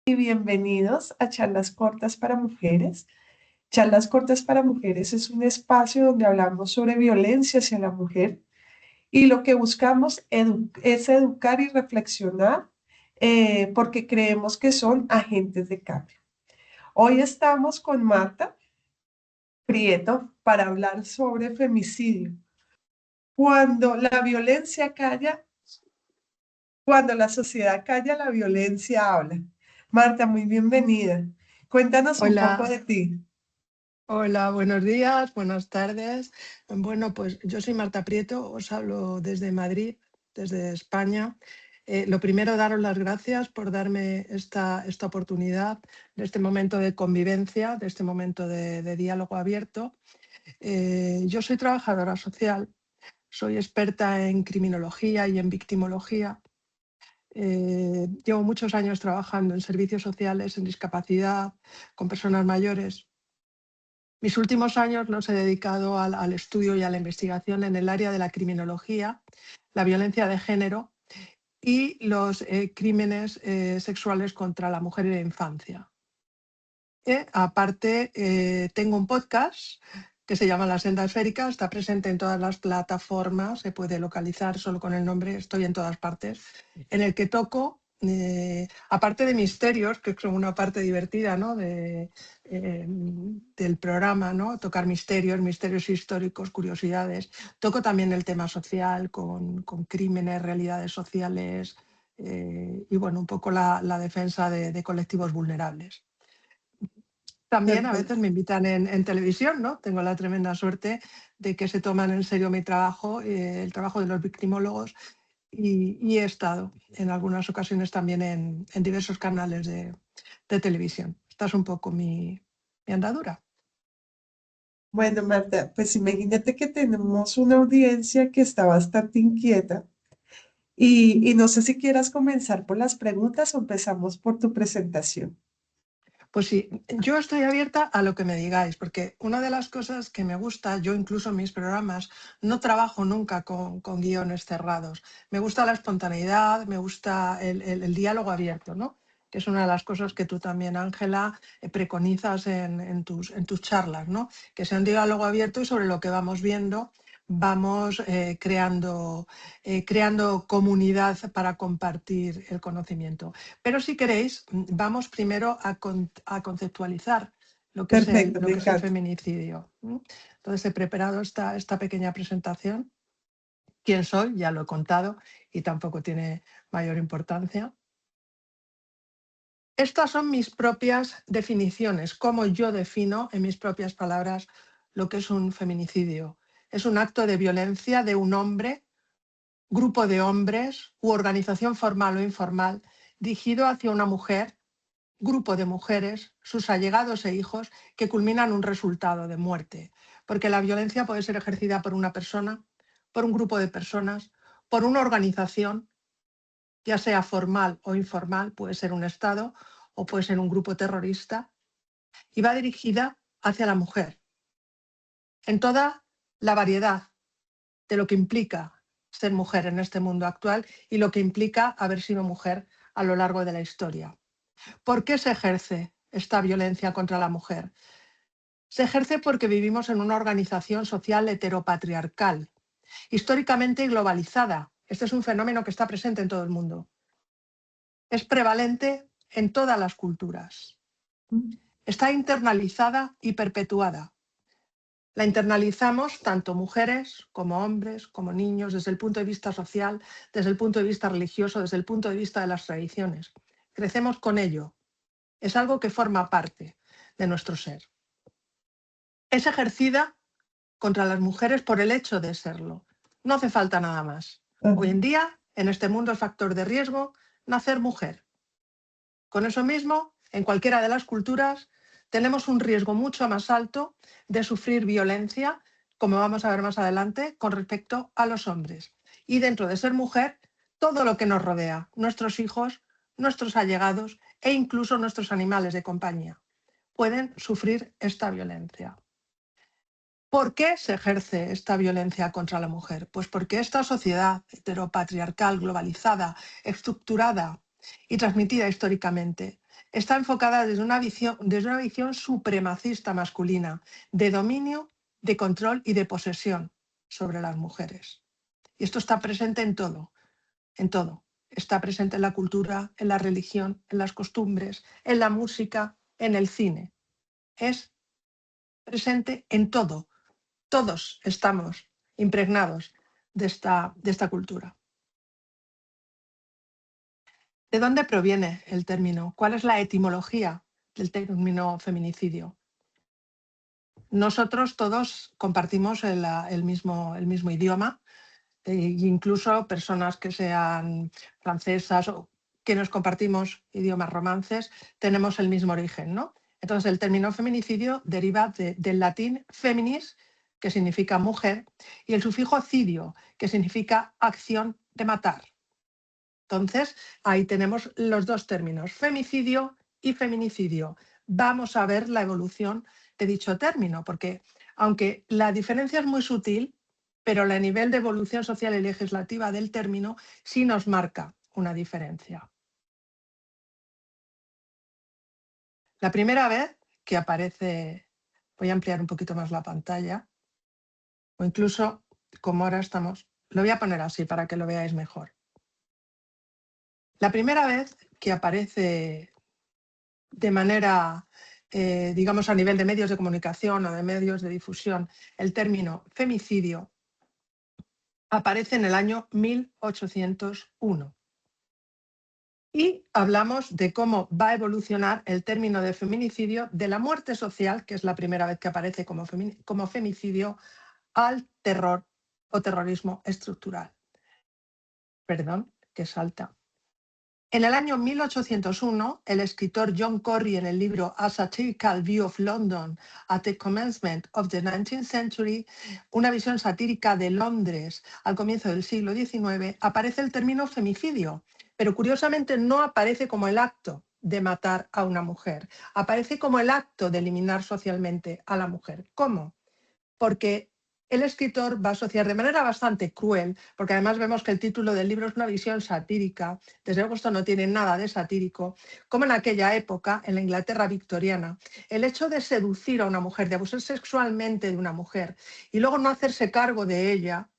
Y bienvenidos a Charlas Cortas para Mujeres. Charlas Cortas para Mujeres es un espacio donde hablamos sobre violencia hacia la mujer y lo que buscamos es educar y reflexionar porque creemos que son agentes de cambio. Hoy estamos con Marta Prieto para hablar sobre femicidio. Cuando la violencia calla, cuando la sociedad calla, la violencia habla. Marta, muy bienvenida. Cuéntanos un poco Hola, de ti. hola, buenos días, buenas tardes. Bueno, pues yo soy Marta Prieto, os hablo desde Madrid, desde España. Lo primero, daros las gracias por darme esta oportunidad de este momento de convivencia, de este momento de diálogo abierto. Yo soy trabajadora social, soy experta en criminología y en victimología. Llevo muchos años trabajando en servicios sociales, en discapacidad, con personas mayores. Mis últimos años los he dedicado al estudio y a la investigación en el área de la criminología, la violencia de género y los crímenes sexuales contra la mujer y la infancia. Aparte, tengo un podcast que se llama La Senda Esférica, está presente en todas las plataformas, se puede localizar solo con el nombre, estoy en todas partes, en el que toco, aparte de misterios, que es una parte divertida, ¿no? Del programa, ¿no? Tocar misterios históricos, curiosidades. Toco también el tema social con crímenes, realidades sociales y bueno, un poco la defensa de colectivos vulnerables. También a veces Perfecto. me invitan en televisión, ¿no? Tengo la tremenda suerte de que se toman en serio mi trabajo, el trabajo de los victimólogos, y he estado en algunas ocasiones también en diversos canales de televisión. Esta es un poco mi andadura. Bueno, Marta, pues imagínate que tenemos una audiencia que está bastante inquieta y no sé si quieras comenzar por las preguntas o empezamos por tu presentación. Pues sí, yo estoy abierta a lo que me digáis, porque una de las cosas que me gusta, yo incluso en mis programas no trabajo nunca con guiones cerrados. Me gusta la espontaneidad, me gusta el diálogo abierto, ¿no? Que es una de las cosas que tú también, Ángela, preconizas en tus charlas, ¿no? Que sea un diálogo abierto y sobre lo que vamos viendo vamos creando comunidad para compartir el conocimiento. Pero si queréis, vamos primero a conceptualizar lo que es Perfecto, lo me que es el encanta. feminicidio. Entonces he preparado esta pequeña presentación. ¿Quién soy? Ya lo he contado y tampoco tiene mayor importancia. Estas son mis propias definiciones, cómo yo defino en mis propias palabras lo que es un feminicidio. Es un acto de violencia de un hombre, grupo de hombres u organización formal o informal dirigido hacia una mujer, grupo de mujeres, sus allegados e hijos, que culminan un resultado de muerte. Porque la violencia puede ser ejercida por una persona, por un grupo de personas, por una organización, ya sea formal o informal, puede ser un Estado o puede ser un grupo terrorista, y va dirigida hacia la mujer, en toda la variedad de lo que implica ser mujer en este mundo actual y lo que implica haber sido mujer a lo largo de la historia. ¿Por qué se ejerce esta violencia contra la mujer? Se ejerce porque vivimos en una organización social heteropatriarcal, históricamente globalizada. Este es un fenómeno que está presente en todo el mundo. Es prevalente en todas las culturas. Está internalizada y perpetuada. La internalizamos tanto mujeres como hombres, como niños, desde el punto de vista social, desde el punto de vista religioso, desde el punto de vista de las tradiciones. Crecemos con ello. Es algo que forma parte de nuestro ser. Es ejercida contra las mujeres por el hecho de serlo. No hace falta nada más. Ajá. Hoy en día, en este mundo es factor de riesgo nacer mujer. Con eso mismo, en cualquiera de las culturas, tenemos un riesgo mucho más alto de sufrir violencia, como vamos a ver más adelante, con respecto a los hombres. Y dentro de ser mujer, todo lo que nos rodea, nuestros hijos, nuestros allegados e incluso nuestros animales de compañía, pueden sufrir esta violencia. ¿Por qué se ejerce esta violencia contra la mujer? Pues porque esta sociedad heteropatriarcal, globalizada, estructurada y transmitida históricamente, está enfocada desde una visión supremacista masculina, de dominio, de control y de posesión sobre las mujeres. Y esto está presente en todo, en todo. Está presente en la cultura, en la religión, en las costumbres, en la música, en el cine. Es presente en todo. Todos estamos impregnados de esta cultura. ¿De dónde proviene el término? ¿Cuál es la etimología del término feminicidio? Nosotros todos compartimos el mismo idioma, incluso personas que sean francesas o que nos compartimos idiomas romances, tenemos el mismo origen, ¿no? Entonces, el término feminicidio deriva del latín feminis, que significa mujer, y el sufijo cidio, que significa acción de matar. Entonces, ahí tenemos los dos términos, femicidio y feminicidio. Vamos a ver la evolución de dicho término, porque aunque la diferencia es muy sutil, pero el nivel de evolución social y legislativa del término sí nos marca una diferencia. La primera vez que aparece, voy a ampliar un poquito más la pantalla, o incluso, como ahora estamos, lo voy a poner así para que lo veáis mejor. La primera vez que aparece de manera, digamos, a nivel de medios de comunicación o de medios de difusión, el término femicidio aparece en el año 1801. Y hablamos de cómo va a evolucionar el término de feminicidio de la muerte social, que es la primera vez que aparece como femicidio, al terror o terrorismo estructural. Perdón, que salta. En el año 1801, el escritor John Corry, en el libro A Satirical View of London at the Commencement of the 19th Century, una visión satírica de Londres al comienzo del siglo XIX, aparece el término femicidio, pero curiosamente no aparece como el acto de matar a una mujer, aparece como el acto de eliminar socialmente a la mujer. ¿Cómo? Porque el escritor va a asociar de manera bastante cruel, porque además vemos que el título del libro es una visión satírica, desde luego esto no tiene nada de satírico, como en aquella época, en la Inglaterra victoriana, el hecho de seducir a una mujer, de abusar sexualmente de una mujer y luego no hacerse cargo de ella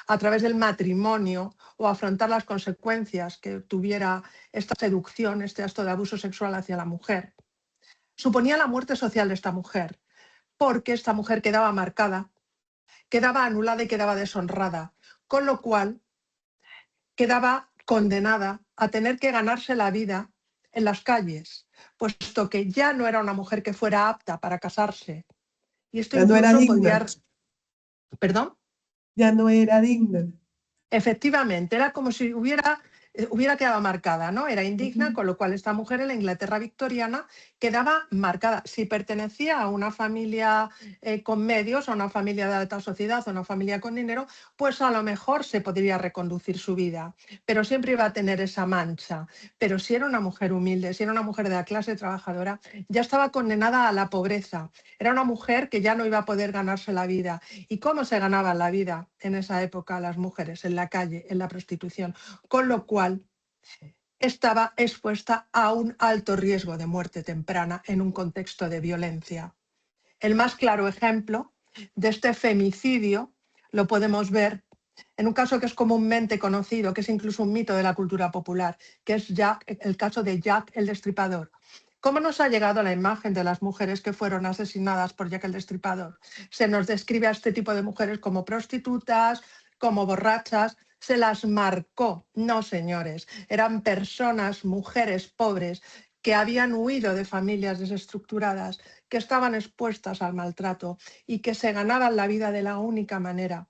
a través del matrimonio o afrontar las consecuencias que tuviera esta seducción, este acto de abuso sexual hacia la mujer, suponía la muerte social de esta mujer, porque esta mujer quedaba marcada, quedaba anulada y quedaba deshonrada, con lo cual quedaba condenada a tener que ganarse la vida en las calles, puesto que ya no era una mujer que fuera apta para casarse. Y esto Ya no era incluso digna. podía... ¿Perdón? Ya no era digna. Efectivamente, era como si hubiera quedado marcada, ¿no? Era indigna, con lo cual esta mujer en la Inglaterra victoriana quedaba marcada. Si pertenecía a una familia con medios, a una familia de alta sociedad, a una familia con dinero, pues a lo mejor se podría reconducir su vida, pero siempre iba a tener esa mancha. Pero si era una mujer humilde, si era una mujer de la clase trabajadora, ya estaba condenada a la pobreza. Era una mujer que ya no iba a poder ganarse la vida. ¿Y cómo se ganaban la vida en esa época las mujeres? En la calle, en la prostitución. Con lo cual estaba expuesta a un alto riesgo de muerte temprana en un contexto de violencia. El más claro ejemplo de este femicidio lo podemos ver en un caso que es comúnmente conocido, que es incluso un mito de la cultura popular, que es el caso de Jack el Destripador. ¿Cómo nos ha llegado la imagen de las mujeres que fueron asesinadas por Jack el Destripador? Se nos describe a este tipo de mujeres como prostitutas, como borrachas, se las marcó. No, señores, eran personas, mujeres pobres, que habían huido de familias desestructuradas, que estaban expuestas al maltrato y que se ganaban la vida de la única manera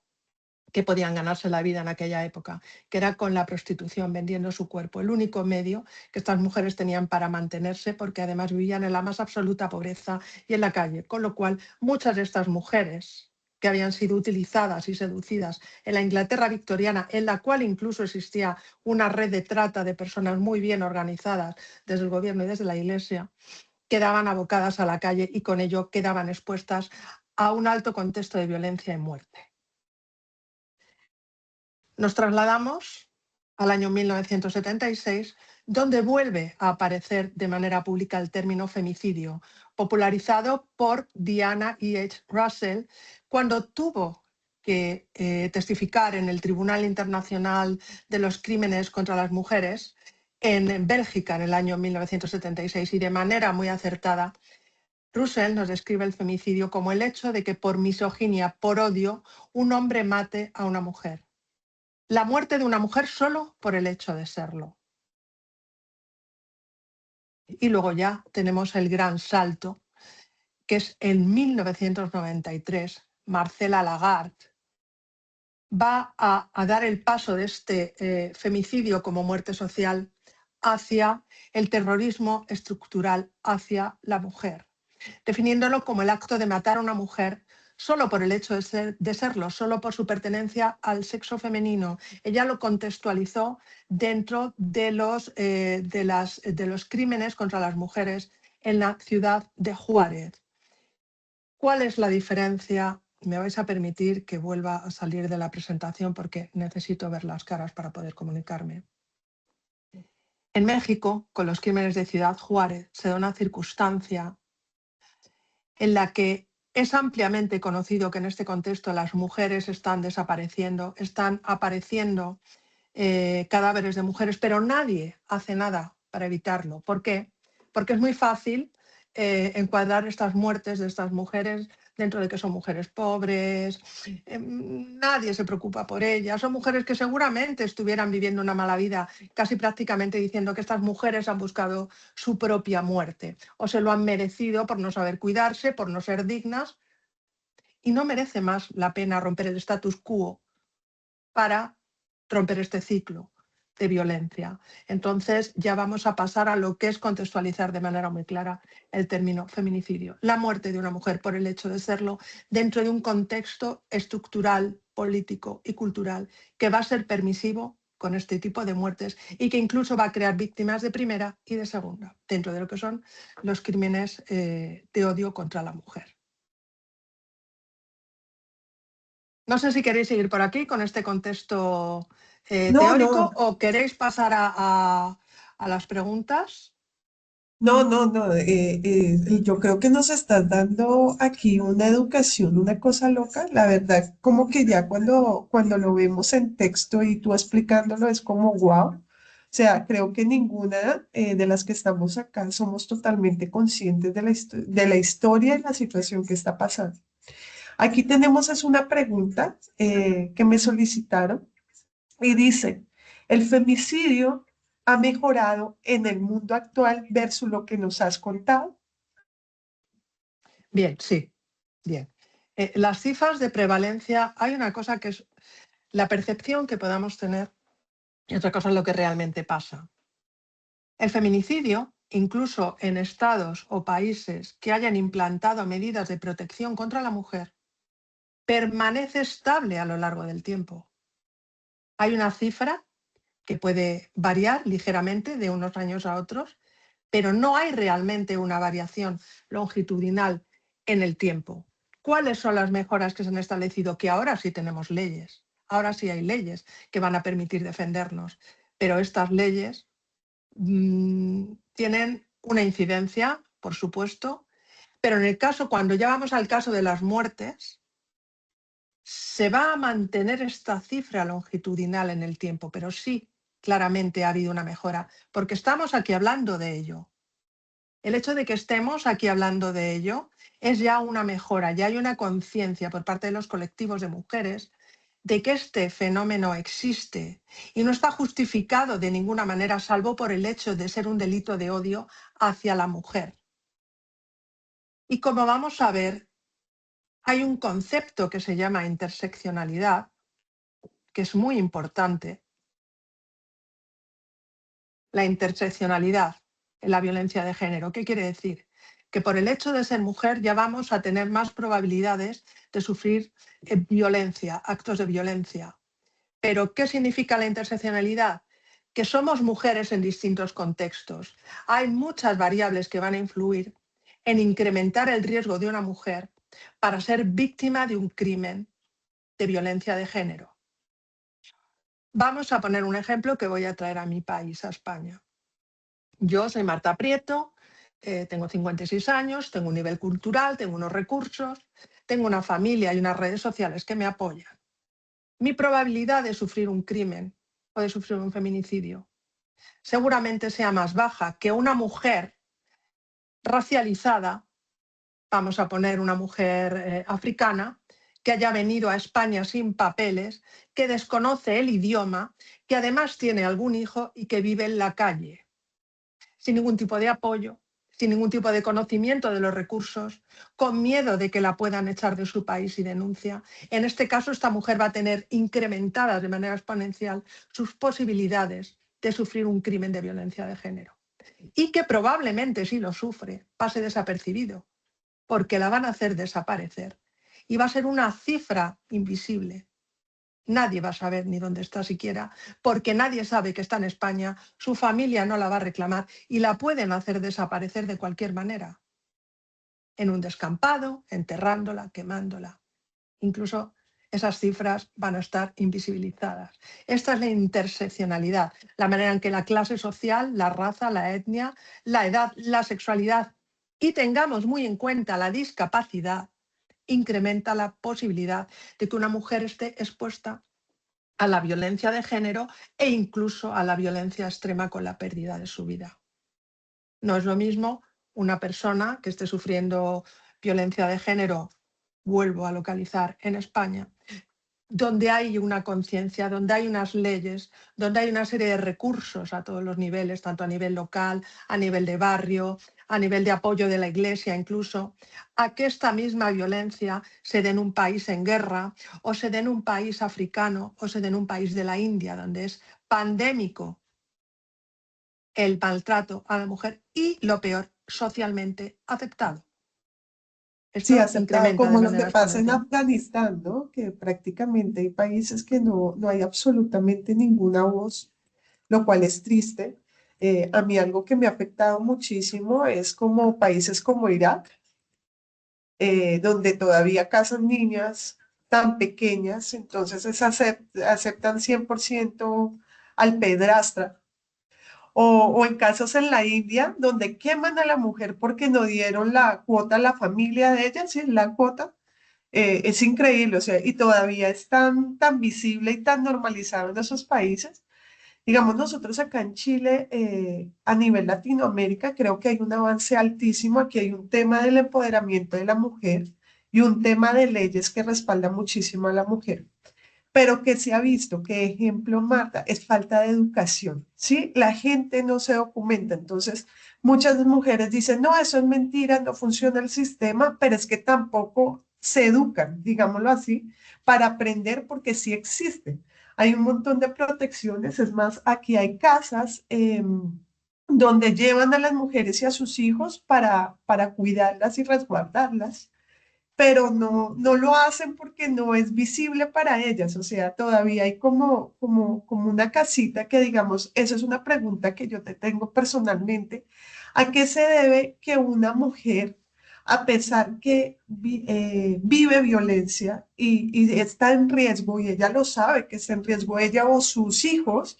que podían ganarse la vida en aquella época, que era con la prostitución, vendiendo su cuerpo, el único medio que estas mujeres tenían para mantenerse, porque además vivían en la más absoluta pobreza y en la calle, con lo cual muchas de estas mujeres que habían sido utilizadas y seducidas en la Inglaterra victoriana, en la cual incluso existía una red de trata de personas muy bien organizadas desde el gobierno y desde la Iglesia, quedaban abocadas a la calle y con ello quedaban expuestas a un alto contexto de violencia y muerte. Nos trasladamos al año 1976, donde vuelve a aparecer de manera pública el término femicidio, popularizado por Diana H. Russell cuando tuvo que testificar en el Tribunal Internacional de los Crímenes contra las Mujeres en Bélgica en el año 1976, y de manera muy acertada Russell nos describe el femicidio como el hecho de que por misoginia, por odio, un hombre mate a una mujer. La muerte de una mujer solo por el hecho de serlo. Y luego ya tenemos el gran salto, que es en 1993, Marcela Lagarde va a dar el paso de este femicidio como muerte social hacia el terrorismo estructural hacia la mujer, definiéndolo como el acto de matar a una mujer solo por el hecho de serlo, solo por su pertenencia al sexo femenino. Ella lo contextualizó dentro de los crímenes contra las mujeres en la ciudad de Juárez. ¿Cuál es la diferencia? Me vais a permitir que vuelva a salir de la presentación porque necesito ver las caras para poder comunicarme. En México, con los crímenes de Ciudad Juárez, se da una circunstancia en la que es ampliamente conocido que en este contexto las mujeres están desapareciendo, están apareciendo cadáveres de mujeres, pero nadie hace nada para evitarlo. ¿Por qué? Porque es muy fácil encuadrar estas muertes de estas mujeres dentro de que son mujeres pobres, nadie se preocupa por ellas, son mujeres que seguramente estuvieran viviendo una mala vida, casi prácticamente diciendo que estas mujeres han buscado su propia muerte o se lo han merecido por no saber cuidarse, por no ser dignas, y no merece más la pena romper el status quo para romper este ciclo de violencia. Entonces ya vamos a pasar a lo que es contextualizar de manera muy clara el término feminicidio. La muerte de una mujer por el hecho de serlo dentro de un contexto estructural, político y cultural que va a ser permisivo con este tipo de muertes y que incluso va a crear víctimas de primera y de segunda dentro de lo que son los crímenes de odio contra la mujer. No sé si queréis seguir por aquí con este contexto No, teórico no, o queréis pasar a las preguntas. no. Yo creo que nos estás dando aquí una educación, una cosa loca. La verdad, como que ya cuando lo vemos en texto y tú explicándolo es como wow. O sea, creo que ninguna de las que estamos acá somos totalmente conscientes de la historia y la situación que está pasando. Aquí tenemos es una pregunta que me solicitaron y dice, ¿el femicidio ha mejorado en el mundo actual versus lo que nos has contado? Bien, sí, bien. Las cifras de prevalencia, hay una cosa que es la percepción que podamos tener y otra cosa es lo que realmente pasa. El feminicidio, incluso en estados o países que hayan implantado medidas de protección contra la mujer, permanece estable a lo largo del tiempo. Hay una cifra que puede variar ligeramente de unos años a otros, pero no hay realmente una variación longitudinal en el tiempo. ¿Cuáles son las mejoras que se han establecido? Que ahora sí tenemos leyes, ahora sí hay leyes que van a permitir defendernos, pero estas leyes tienen una incidencia, por supuesto, pero en el caso, cuando ya vamos al caso de las muertes, se va a mantener esta cifra longitudinal en el tiempo, pero sí, claramente ha habido una mejora, porque estamos aquí hablando de ello. El hecho de que estemos aquí hablando de ello es ya una mejora, ya hay una conciencia por parte de los colectivos de mujeres de que este fenómeno existe y no está justificado de ninguna manera, salvo por el hecho de ser un delito de odio hacia la mujer. Y como vamos a ver, hay un concepto que se llama interseccionalidad, que es muy importante. La interseccionalidad en la violencia de género. ¿Qué quiere decir? Que por el hecho de ser mujer ya vamos a tener más probabilidades de sufrir violencia, actos de violencia. Pero ¿qué significa la interseccionalidad? Que somos mujeres en distintos contextos. Hay muchas variables que van a influir en incrementar el riesgo de una mujer para ser víctima de un crimen de violencia de género. Vamos a poner un ejemplo que voy a traer a mi país, a España. Yo soy Marta Prieto, tengo 56 años, tengo un nivel cultural, tengo unos recursos, tengo una familia y unas redes sociales que me apoyan. Mi probabilidad de sufrir un crimen o de sufrir un feminicidio seguramente sea más baja que una mujer racializada, vamos a poner una mujer africana, que haya venido a España sin papeles, que desconoce el idioma, que además tiene algún hijo y que vive en la calle, sin ningún tipo de apoyo, sin ningún tipo de conocimiento de los recursos, con miedo de que la puedan echar de su país y denuncia. En este caso, esta mujer va a tener incrementadas de manera exponencial sus posibilidades de sufrir un crimen de violencia de género. Y que probablemente, si lo sufre, pase desapercibido, porque la van a hacer desaparecer. Y va a ser una cifra invisible. Nadie va a saber ni dónde está siquiera, porque nadie sabe que está en España, su familia no la va a reclamar y la pueden hacer desaparecer de cualquier manera. En un descampado, enterrándola, quemándola. Incluso esas cifras van a estar invisibilizadas. Esta es la interseccionalidad, la manera en que la clase social, la raza, la etnia, la edad, la sexualidad y tengamos muy en cuenta la discapacidad, incrementa la posibilidad de que una mujer esté expuesta a la violencia de género e incluso a la violencia extrema con la pérdida de su vida. No es lo mismo una persona que esté sufriendo violencia de género, vuelvo a localizar, en España, donde hay una conciencia, donde hay unas leyes, donde hay una serie de recursos a todos los niveles, tanto a nivel local, a nivel de barrio, a nivel de apoyo de la Iglesia incluso, a que esta misma violencia se dé en un país en guerra o se dé en un país africano o se dé en un país de la India, donde es pandémico el maltrato a la mujer y, lo peor, socialmente aceptado. Sí, Esto aceptado, incrementa de como lo que manera pasa en exponencial. Afganistán, ¿no? Que prácticamente hay países que no hay absolutamente ninguna voz, lo cual es triste. A mí algo que me ha afectado muchísimo es como países como Irak, donde todavía casan niñas tan pequeñas, entonces aceptan 100% al pedrastra. O en casos en la India, donde queman a la mujer porque no dieron la cuota a la familia de ella, sí, la cuota. Es increíble, o sea, y todavía es tan visible y tan normalizado en esos países. Digamos, nosotros acá en Chile, a nivel Latinoamérica, creo que hay un avance altísimo. Aquí hay un tema del empoderamiento de la mujer y un tema de leyes que respalda muchísimo a la mujer. Pero que se ha visto que, ejemplo, Marta, es falta de educación, ¿sí? La gente no se documenta. Entonces, muchas mujeres dicen, no, eso es mentira, no funciona el sistema, pero es que tampoco se educan, digámoslo así, para aprender porque sí existen. Hay un montón de protecciones, es más, aquí hay casas donde llevan a las mujeres y a sus hijos para cuidarlas y resguardarlas, pero no lo hacen porque no es visible para ellas. O sea, todavía hay como una casita que, digamos, esa es una pregunta que yo te tengo personalmente. ¿A qué se debe que una mujer, a pesar que vive violencia y está en riesgo, y ella lo sabe que está en riesgo, ella o sus hijos,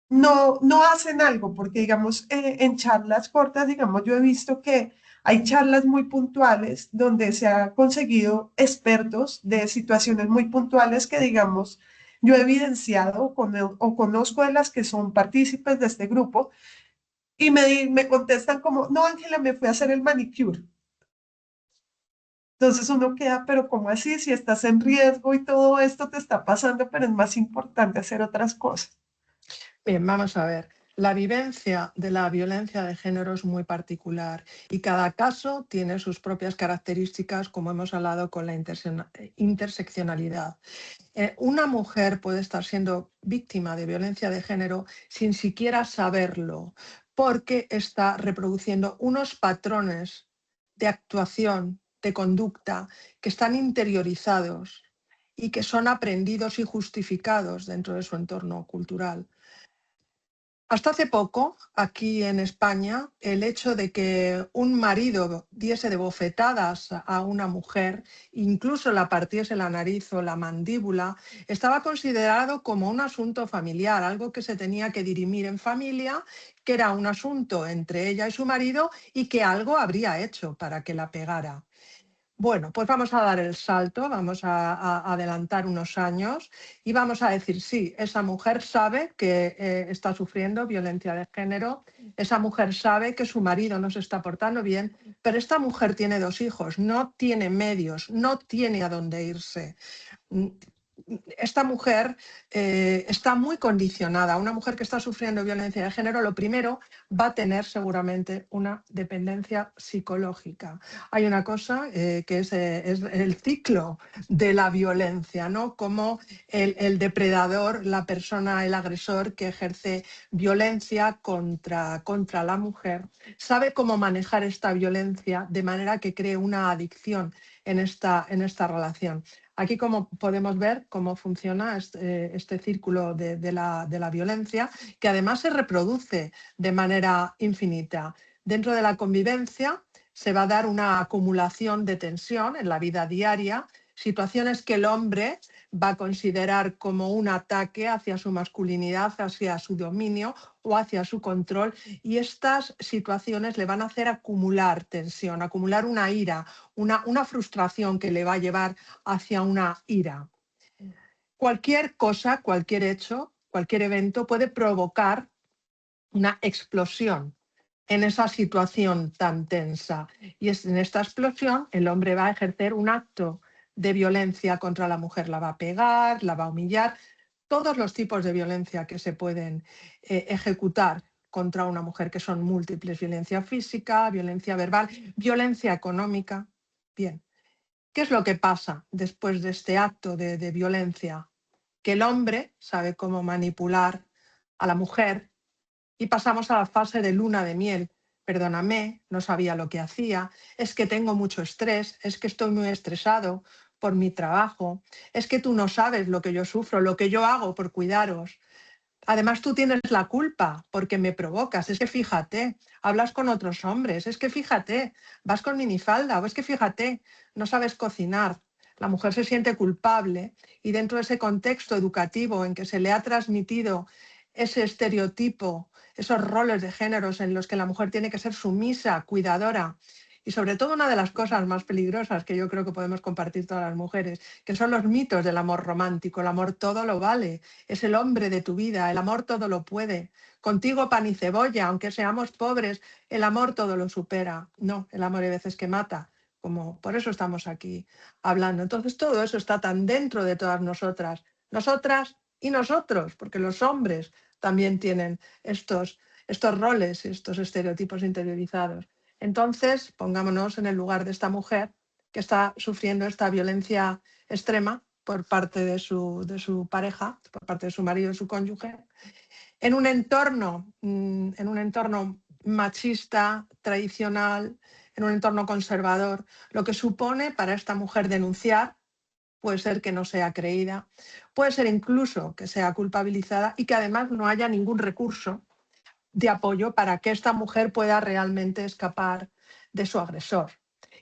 no hacen algo? Porque, digamos, en charlas cortas, digamos, yo he visto que hay charlas muy puntuales donde se ha conseguido expertos de situaciones muy puntuales que, digamos, yo he evidenciado o conozco de las que son partícipes de este grupo y me contestan como, no, Ángela, me fui a hacer el manicure. Entonces uno queda, pero ¿cómo así? Si estás en riesgo y todo esto te está pasando, pero es más importante hacer otras cosas. Bien, vamos a ver. La vivencia de la violencia de género es muy particular y cada caso tiene sus propias características, como hemos hablado con la interseccionalidad. Una mujer puede estar siendo víctima de violencia de género sin siquiera saberlo, porque está reproduciendo unos patrones de actuación, de conducta, que están interiorizados y que son aprendidos y justificados dentro de su entorno cultural. Hasta hace poco, aquí en España, el hecho de que un marido diese de bofetadas a una mujer, incluso la partiese la nariz o la mandíbula, estaba considerado como un asunto familiar, algo que se tenía que dirimir en familia, que era un asunto entre ella y su marido y que algo habría hecho para que la pegara. Bueno, pues vamos a dar el salto, vamos a adelantar unos años y vamos a decir, sí, esa mujer sabe que está sufriendo violencia de género, esa mujer sabe que su marido no se está portando bien, pero esta mujer tiene 2 hijos, no tiene medios, no tiene a dónde irse. Esta mujer está muy condicionada. Una mujer que está sufriendo violencia de género, lo primero, va a tener seguramente una dependencia psicológica. Hay una cosa que es el ciclo de la violencia, ¿no? Como el depredador, la persona, el agresor que ejerce violencia contra la mujer, sabe cómo manejar esta violencia de manera que cree una adicción en esta relación. Aquí como podemos ver cómo funciona este círculo de la violencia, que además se reproduce de manera infinita. Dentro de la convivencia se va a dar una acumulación de tensión en la vida diaria, situaciones que el hombre va a considerar como un ataque hacia su masculinidad, hacia su dominio o hacia su control, y estas situaciones le van a hacer acumular tensión, acumular una ira, una frustración que le va a llevar hacia una ira. Cualquier cosa, cualquier hecho, cualquier evento puede provocar una explosión en esa situación tan tensa. Y en esta explosión el hombre va a ejercer un acto de violencia contra la mujer, la va a pegar, la va a humillar, todos los tipos de violencia que se pueden ejecutar contra una mujer, que son múltiples: violencia física, violencia verbal, violencia económica. Bien, ¿qué es lo que pasa después de este acto de violencia? Que el hombre sabe cómo manipular a la mujer y pasamos a la fase de luna de miel. Perdóname, no sabía lo que hacía, es que tengo mucho estrés, es que estoy muy estresado por mi trabajo, es que tú no sabes lo que yo sufro, lo que yo hago por cuidaros. Además, tú tienes la culpa porque me provocas. Es que fíjate, hablas con otros hombres. Es que fíjate, vas con minifalda. O es que fíjate, no sabes cocinar. La mujer se siente culpable y dentro de ese contexto educativo en que se le ha transmitido ese estereotipo, esos roles de géneros en los que la mujer tiene que ser sumisa, cuidadora, y sobre todo una de las cosas más peligrosas que yo creo que podemos compartir todas las mujeres, que son los mitos del amor romántico. El amor todo lo vale, es el hombre de tu vida, el amor todo lo puede. Contigo pan y cebolla, aunque seamos pobres, el amor todo lo supera. No, el amor hay veces que mata, como por eso estamos aquí hablando. Entonces todo eso está tan dentro de todas nosotras y nosotros, porque los hombres también tienen estos roles, estos estereotipos interiorizados. Entonces, pongámonos en el lugar de esta mujer que está sufriendo esta violencia extrema por parte de su pareja, por parte de su marido, de su cónyuge, en un entorno machista, tradicional, en un entorno conservador, lo que supone para esta mujer denunciar. Puede ser que no sea creída, puede ser incluso que sea culpabilizada y que además no haya ningún recurso de apoyo para que esta mujer pueda realmente escapar de su agresor.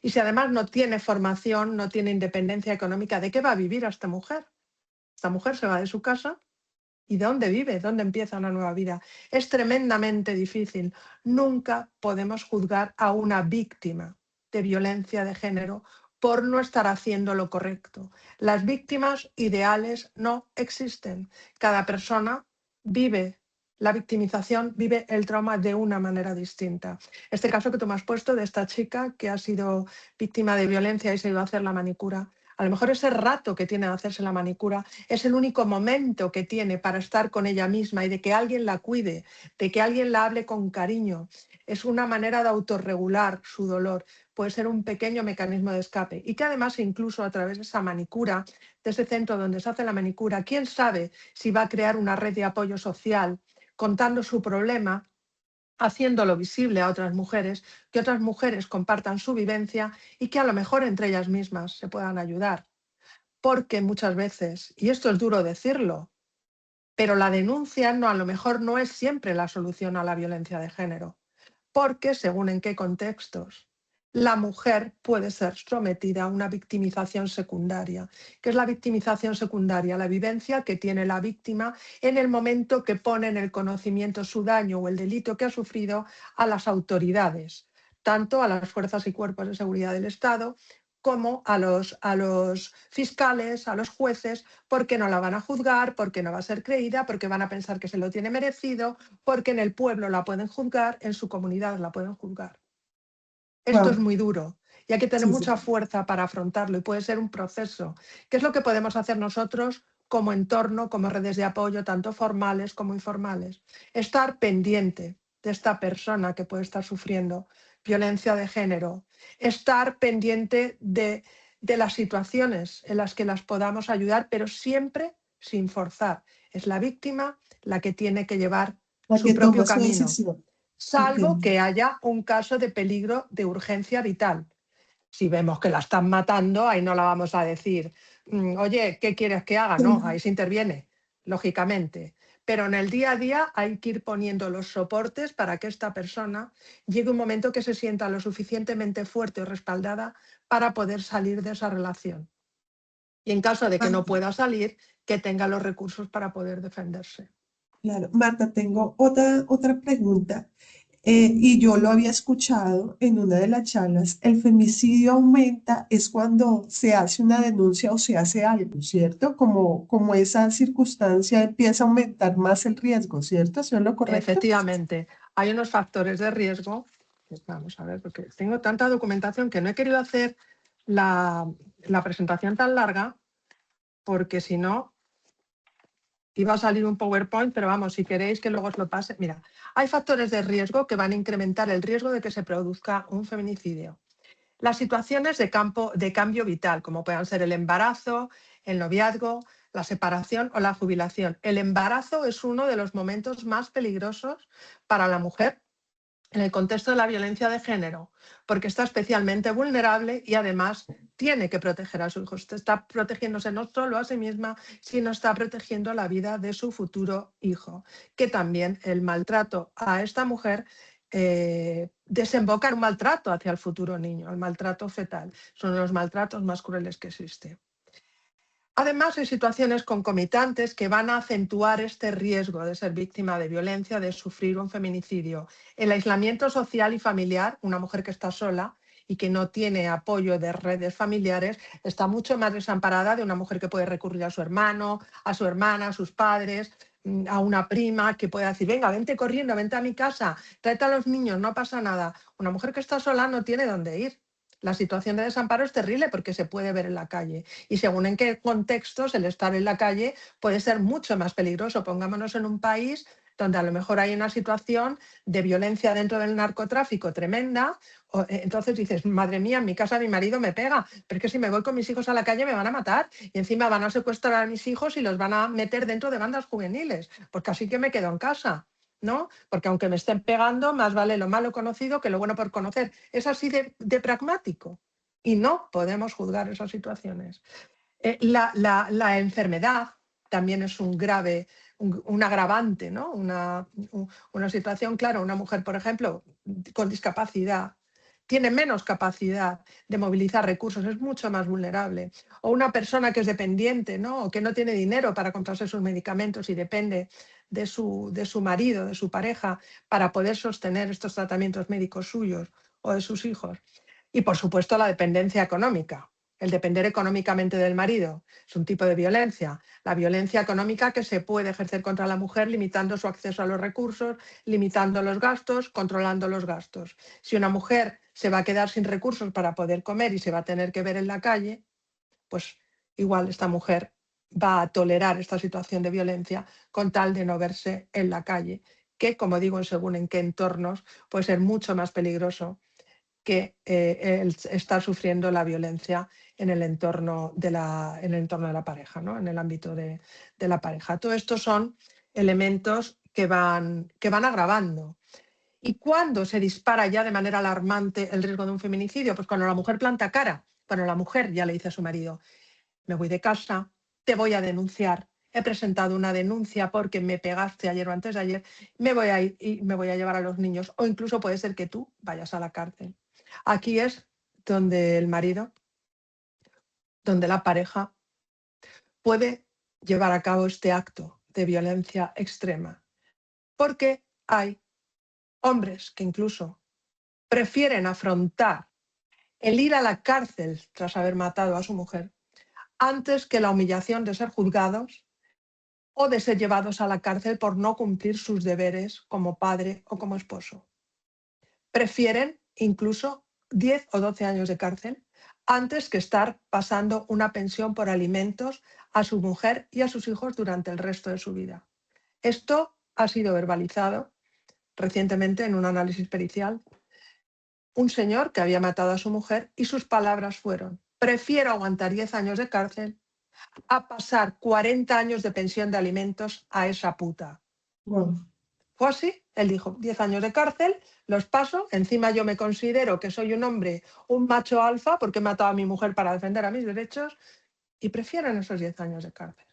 Y si además no tiene formación, no tiene independencia económica, ¿de qué va a vivir esta mujer? Esta mujer se va de su casa. ¿Y dónde vive? ¿Dónde empieza una nueva vida? Es tremendamente difícil. Nunca podemos juzgar a una víctima de violencia de género por no estar haciendo lo correcto. Las víctimas ideales no existen. Cada persona vive la victimización, vive el trauma de una manera distinta. Este caso que tú me has puesto de esta chica que ha sido víctima de violencia y se ha ido a hacer la manicura, a lo mejor ese rato que tiene de hacerse la manicura es el único momento que tiene para estar con ella misma y de que alguien la cuide, de que alguien la hable con cariño. Es una manera de autorregular su dolor. Puede ser un pequeño mecanismo de escape y que además incluso a través de esa manicura, de ese centro donde se hace la manicura, quién sabe si va a crear una red de apoyo social contando su problema, haciéndolo visible a otras mujeres, que otras mujeres compartan su vivencia y que a lo mejor entre ellas mismas se puedan ayudar. Porque muchas veces, y esto es duro decirlo, Pero la denuncia a lo mejor no es siempre la solución a la violencia de género, porque según en qué contextos, la mujer puede ser sometida a una victimización secundaria. ¿Qué es la victimización secundaria? La vivencia que tiene la víctima en el momento que pone en el conocimiento su daño o el delito que ha sufrido a las autoridades, tanto a las fuerzas y cuerpos de seguridad del Estado como a los fiscales, a los jueces, porque no la van a juzgar, porque no va a ser creída, porque van a pensar que se lo tiene merecido, porque en el pueblo la pueden juzgar, en su comunidad la pueden juzgar. Esto es Wow. muy duro y hay que tener Sí, sí. mucha fuerza para afrontarlo y puede ser un proceso. ¿Qué es lo que podemos hacer nosotros como entorno, como redes de apoyo, tanto formales como informales? Estar pendiente de esta persona que puede estar sufriendo violencia de género, estar pendiente de las situaciones en las que las podamos ayudar, pero siempre sin forzar. Es la víctima la que tiene que llevar La su que propio toma su camino, decisión. salvo Entiendo. que haya un caso de peligro de urgencia vital. Si vemos que la están matando, ahí no la vamos a decir, oye, ¿qué quieres que haga? No, ahí se interviene, lógicamente. Pero en el día a día hay que ir poniendo los soportes para que esta persona llegue un momento que se sienta lo suficientemente fuerte o respaldada para poder salir de esa relación. Y en caso de que no pueda salir, que tenga los recursos para poder defenderse. Claro, Marta, tengo otra pregunta. Y yo lo había escuchado en una de las charlas. El femicidio aumenta es cuando se hace una denuncia o se hace algo, ¿cierto? Como esa circunstancia empieza a aumentar más el riesgo, ¿cierto? ¿Eso es lo correcto? Efectivamente, hay unos factores de riesgo. Vamos a ver, porque tengo tanta documentación que no he querido hacer la presentación tan larga, porque si no, iba a salir un PowerPoint, pero vamos, si queréis que luego os lo pase. Mira, hay factores de riesgo que van a incrementar el riesgo de que se produzca un feminicidio. Las situaciones de cambio vital, como puedan ser el embarazo, el noviazgo, la separación o la jubilación. El embarazo es uno de los momentos más peligrosos para la mujer en el contexto de la violencia de género, porque está especialmente vulnerable y además tiene que proteger a su hijo. Está protegiéndose no solo a sí misma, sino está protegiendo la vida de su futuro hijo. Que también el maltrato a esta mujer desemboca en un maltrato hacia el futuro niño, el maltrato fetal. Son los maltratos más crueles que existen. Además, hay situaciones concomitantes que van a acentuar este riesgo de ser víctima de violencia, de sufrir un feminicidio. El aislamiento social y familiar, una mujer que está sola y que no tiene apoyo de redes familiares, está mucho más desamparada de una mujer que puede recurrir a su hermano, a su hermana, a sus padres, a una prima que puede decir, venga, vente corriendo, vente a mi casa, tráete a los niños, no pasa nada. Una mujer que está sola no tiene dónde ir. La situación de desamparo es terrible porque se puede ver en la calle. Y según en qué contextos, el estar en la calle puede ser mucho más peligroso. Pongámonos en un país donde a lo mejor hay una situación de violencia dentro del narcotráfico tremenda. Entonces dices, madre mía, en mi casa mi marido me pega, pero es que si me voy con mis hijos a la calle me van a matar y encima van a secuestrar a mis hijos y los van a meter dentro de bandas juveniles. Pues casi que me quedo en casa, ¿no? Porque aunque me estén pegando, más vale lo malo conocido que lo bueno por conocer. Es así de pragmático y no podemos juzgar esas situaciones. La enfermedad también es un agravante, ¿no? Una situación, claro, una mujer, por ejemplo, con discapacidad, tiene menos capacidad de movilizar recursos, es mucho más vulnerable. O una persona que es dependiente, ¿no? O que no tiene dinero para comprarse sus medicamentos y depende de su marido, de su pareja, para poder sostener estos tratamientos médicos suyos o de sus hijos. Y, por supuesto, la dependencia económica. El depender económicamente del marido es un tipo de violencia. La violencia económica que se puede ejercer contra la mujer limitando su acceso a los recursos, limitando los gastos, controlando los gastos. Si una mujer se va a quedar sin recursos para poder comer y se va a tener que ver en la calle, pues igual esta mujer va a tolerar esta situación de violencia con tal de no verse en la calle, que, como digo, según en qué entornos, puede ser mucho más peligroso que el estar sufriendo la violencia en el entorno de la pareja, ¿no? En el ámbito de la pareja. Todo esto son elementos que van agravando. ¿Y cuándo se dispara ya de manera alarmante el riesgo de un feminicidio? Pues cuando la mujer planta cara, cuando la mujer ya le dice a su marido, me voy de casa, te voy a denunciar he presentado una denuncia porque me pegaste ayer o antes de ayer, me voy a ir y me voy a llevar a los niños. O incluso puede ser que tú vayas a la cárcel. Aquí es donde el marido, donde la pareja puede llevar a cabo este acto de violencia extrema. Porque hay hombres que incluso prefieren afrontar el ir a la cárcel tras haber matado a su mujer antes que la humillación de ser juzgados o de ser llevados a la cárcel por no cumplir sus deberes como padre o como esposo. Prefieren incluso 10 o 12 años de cárcel antes que estar pasando una pensión por alimentos a su mujer y a sus hijos durante el resto de su vida. Esto ha sido verbalizado recientemente en un análisis pericial. Un señor que había matado a su mujer y sus palabras fueron: prefiero aguantar 10 años de cárcel a pasar 40 años de pensión de alimentos a esa puta. Wow. Fue así, él dijo, 10 años de cárcel, los paso, encima yo me considero que soy un hombre, un macho alfa, porque he matado a mi mujer para defender a mis derechos, y prefieren esos 10 años de cárcel.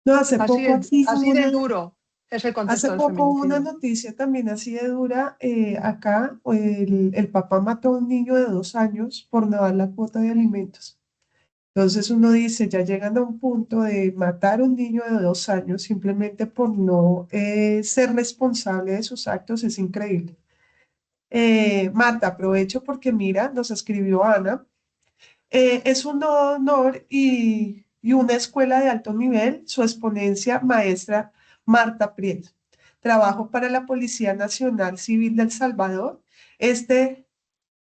No, hace poco aquí Así de duro es el hace contexto del poco hubo una feminicidio. noticia también así de dura. Acá el papá mató a un niño de 2 años por no dar la cuota de alimentos. Entonces uno dice, ya llegan a un punto de matar a un niño de 2 años simplemente por no ser responsable de sus actos, es increíble. Marta, aprovecho porque mira, nos escribió Ana. Es un honor y una escuela de alto nivel, su exponencia maestra Marta Prieto. Trabajo para la Policía Nacional Civil de El Salvador. Este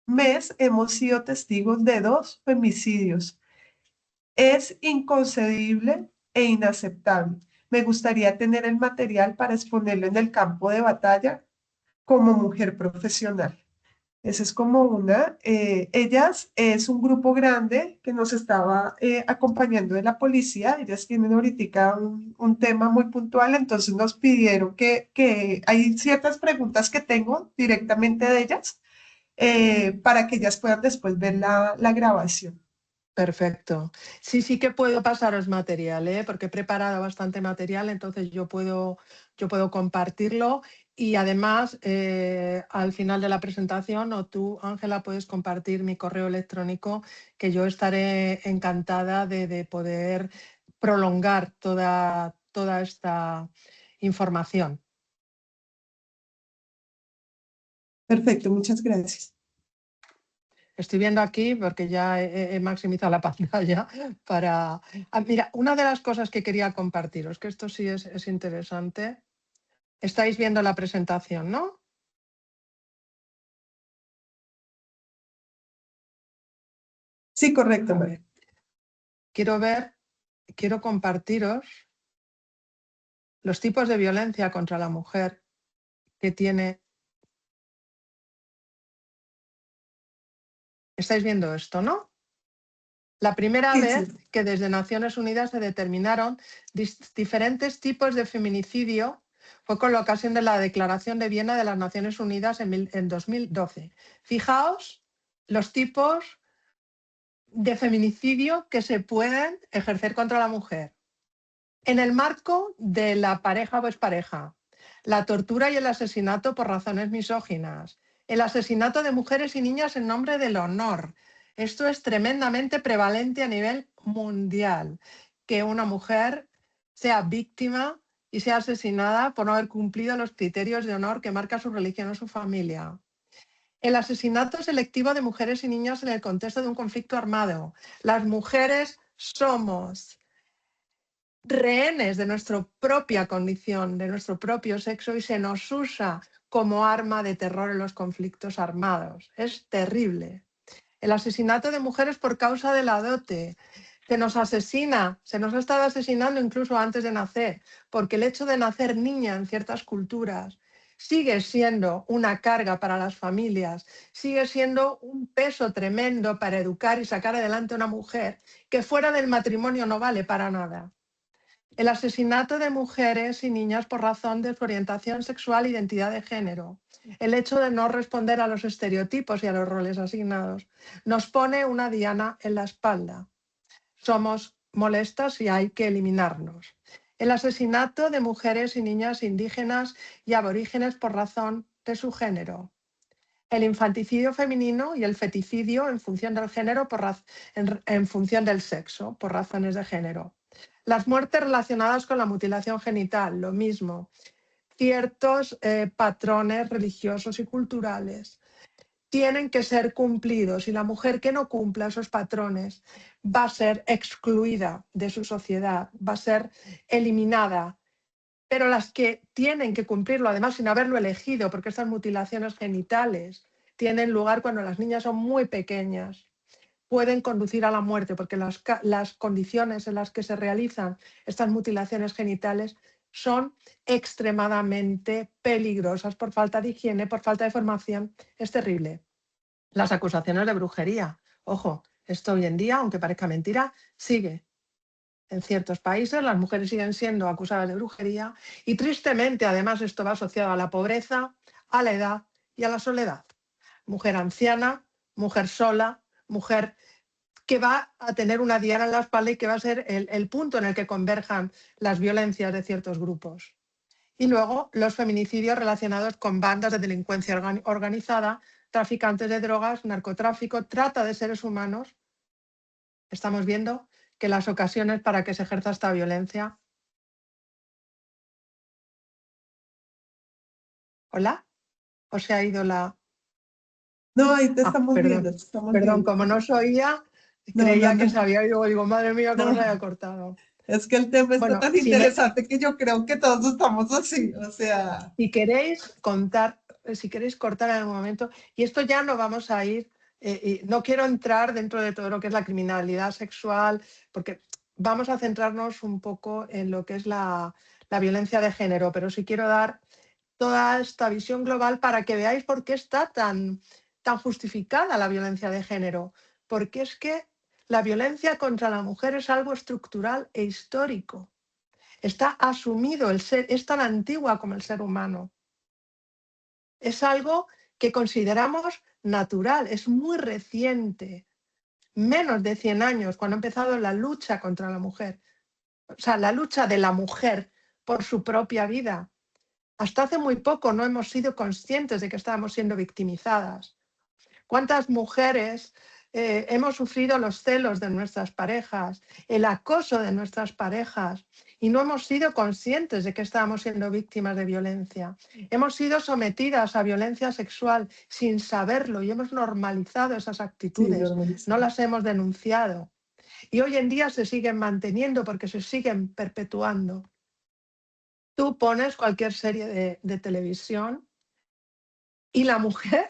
mes hemos sido testigos de 2 femicidios. Es inconcebible e inaceptable. Me gustaría tener el material para exponerlo en el campo de batalla como mujer profesional. Esa es como una. Ellas es un grupo grande que nos estaba acompañando de la policía. Ellas tienen ahorita un tema muy puntual, entonces nos pidieron que hay ciertas preguntas que tengo directamente de ellas para que ellas puedan después ver la grabación. Perfecto. Sí, sí que puedo pasaros material, porque he preparado bastante material, entonces yo puedo compartirlo y además al final de la presentación o tú, Ángela, puedes compartir mi correo electrónico que yo estaré encantada de poder prolongar toda esta información. Perfecto, muchas gracias. Estoy viendo aquí, porque ya he maximizado la pantalla, para... mira, una de las cosas que quería compartiros, que esto sí es interesante. Estáis viendo la presentación, ¿no? Sí, correcto, A María. ver, quiero compartiros los tipos de violencia contra la mujer que tiene... Estáis viendo esto, ¿no? La primera Sí, sí. vez que desde Naciones Unidas se determinaron diferentes tipos de feminicidio fue con la ocasión de la Declaración de Viena de las Naciones Unidas en 2012. Fijaos los tipos de feminicidio que se pueden ejercer contra la mujer. En el marco de la pareja o expareja, la tortura y el asesinato por razones misóginas, el asesinato de mujeres y niñas en nombre del honor. Esto es tremendamente prevalente a nivel mundial, que una mujer sea víctima y sea asesinada por no haber cumplido los criterios de honor que marca su religión o su familia. El asesinato selectivo de mujeres y niños en el contexto de un conflicto armado. Las mujeres somos rehenes de nuestra propia condición, de nuestro propio sexo, y se nos usa como arma de terror en los conflictos armados. Es terrible. El asesinato de mujeres por causa de la dote. Se nos asesina, se nos ha estado asesinando incluso antes de nacer, porque el hecho de nacer niña en ciertas culturas sigue siendo una carga para las familias, sigue siendo un peso tremendo para educar y sacar adelante a una mujer que fuera del matrimonio no vale para nada. El asesinato de mujeres y niñas por razón de su orientación sexual e identidad de género. El hecho de no responder a los estereotipos y a los roles asignados nos pone una diana en la espalda. Somos molestas y hay que eliminarnos. el asesinato de mujeres y niñas indígenas y aborígenes por razón de su género, el infanticidio femenino y el feticidio en función del género en función del sexo, por razones de género. Las muertes relacionadas con la mutilación genital, lo mismo. Ciertos patrones religiosos y culturales tienen que ser cumplidos y la mujer que no cumpla esos patrones va a ser excluida de su sociedad, va a ser eliminada. Pero las que tienen que cumplirlo, además sin haberlo elegido, porque estas mutilaciones genitales tienen lugar cuando las niñas son muy pequeñas, pueden conducir a la muerte, porque las condiciones en las que se realizan estas mutilaciones genitales son extremadamente peligrosas por falta de higiene, por falta de formación. Es terrible. Las acusaciones de brujería. Ojo, esto hoy en día, aunque parezca mentira, sigue. En ciertos países las mujeres siguen siendo acusadas de brujería y tristemente además esto va asociado a la pobreza, a la edad y a la soledad. Mujer anciana, mujer sola, mujer que va a tener una diana en la espalda y que va a ser el punto en el que converjan las violencias de ciertos grupos. Y luego los feminicidios relacionados con bandas de delincuencia organizada, traficantes de drogas, narcotráfico, trata de seres humanos. Estamos viendo que las ocasiones para que se ejerza esta violencia. ¿Hola? ¿O se ha ido la...? No, ahí te estamos viendo, Perdón, te estamos perdón, viendo. como no se oía, No, no, creía que no, se había ido. Digo, madre mía, cómo se no. había cortado. Es que el tema está Bueno, tan interesante que yo creo que todos estamos así, o sea. si queréis contar, si queréis cortar en algún momento, y esto ya no vamos a ir, no quiero entrar dentro de todo lo que es la criminalidad sexual, porque vamos a centrarnos un poco en lo que es la violencia de género, pero sí quiero dar toda esta visión global para que veáis por qué está tan justificada la violencia de género, porque es que la violencia contra la mujer es algo estructural e histórico. Está asumido, es tan antigua como el ser humano. Es algo que consideramos natural, es muy reciente, menos de 100 años, cuando ha empezado la lucha contra la mujer, o sea, la lucha de la mujer por su propia vida. Hasta hace muy poco no hemos sido conscientes de que estábamos siendo victimizadas. ¿Cuántas mujeres hemos sufrido los celos de nuestras parejas, el acoso de nuestras parejas y no hemos sido conscientes de que estábamos siendo víctimas de violencia? Hemos sido sometidas a violencia sexual sin saberlo y hemos normalizado esas Sí, actitudes, no normalizado. las hemos denunciado. Y hoy en día se siguen manteniendo porque se siguen perpetuando. Tú pones cualquier serie de televisión y la mujer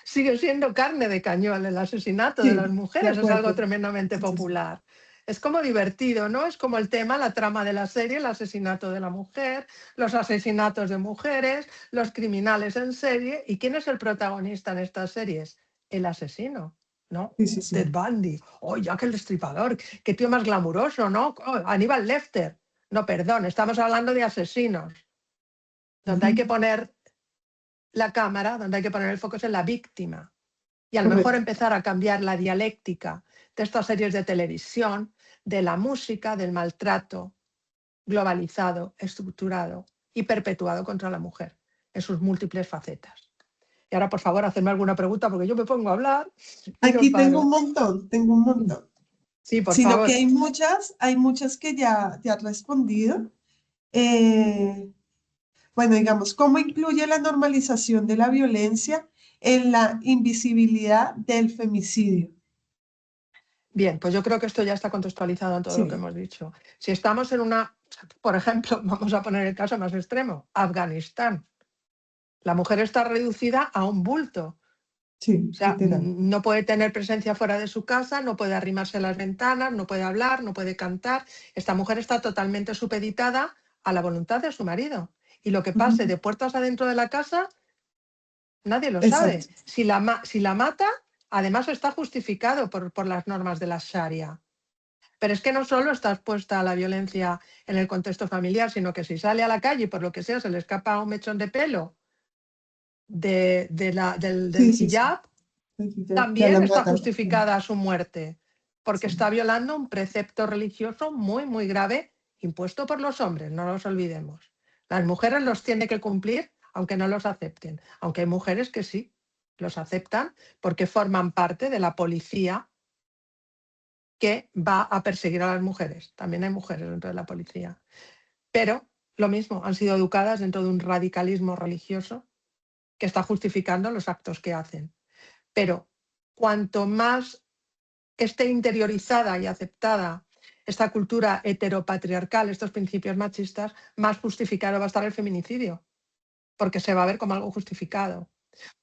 sigue siendo carne de cañón. El asesinato de las Sí, de mujeres es algo acuerdo. tremendamente Sí, sí, sí. popular. Es como divertido, ¿no? Es como el tema, la trama de la serie, el asesinato de la mujer, los asesinatos de mujeres, los criminales en serie. ¿Y quién es el protagonista en estas series? El asesino, ¿no? Sí, sí, Ted sí. Bundy. Oh, Jack el Destripador. Qué tío más glamuroso, ¿no? Oh, Aníbal Lecter. No, perdón, estamos hablando de asesinos, donde hay que Ujú. poner la cámara, donde hay que poner el foco es en la víctima. Y a lo mejor Correcto. empezar a cambiar la dialéctica de estas series de televisión, de la música, del maltrato globalizado, estructurado y perpetuado contra la mujer en sus múltiples facetas. Y ahora, por favor, hacedme alguna pregunta porque yo me pongo a hablar y no Aquí tengo un paro. montón, tengo un montón. Sí, por Sino que favor. hay muchas que ya te has respondido. Eh, bueno, digamos, ¿cómo influye la normalización de la violencia en la invisibilidad del femicidio? Bien, pues yo creo que esto ya está contextualizado en todo lo que Sí, hemos dicho. Si estamos en una, por ejemplo, vamos a poner el caso más extremo, Afganistán. La mujer está reducida a un bulto. O sí, sea, literal. no puede tener presencia fuera de su casa, no puede arrimarse a las ventanas, no puede hablar, no puede cantar. Esta mujer está totalmente supeditada a la voluntad de su marido. Y lo que pase Ujú. de puertas adentro de la casa, nadie lo sabe. Exacto. Si la mata, además está justificado por las normas de la Sharia. Pero es que no solo está expuesta a la violencia en el contexto familiar, sino que si sale a la calle y por lo que sea se le escapa un mechón de pelo del Sí, sí, sí. hijab, Aquí ya la también está matan. justificada su muerte, porque Sí. está violando un precepto religioso muy, muy grave impuesto por los hombres, no los olvidemos. Las mujeres los tienen que cumplir aunque no los acepten, aunque hay mujeres que sí los aceptan porque forman parte de la policía que va a perseguir a las mujeres. También hay mujeres dentro de la policía. Pero lo mismo, han sido educadas dentro de un radicalismo religioso que está justificando los actos que hacen. Pero cuanto más esté interiorizada y aceptada esta cultura heteropatriarcal, estos principios machistas, más justificado va a estar el feminicidio, porque se va a ver como algo justificado.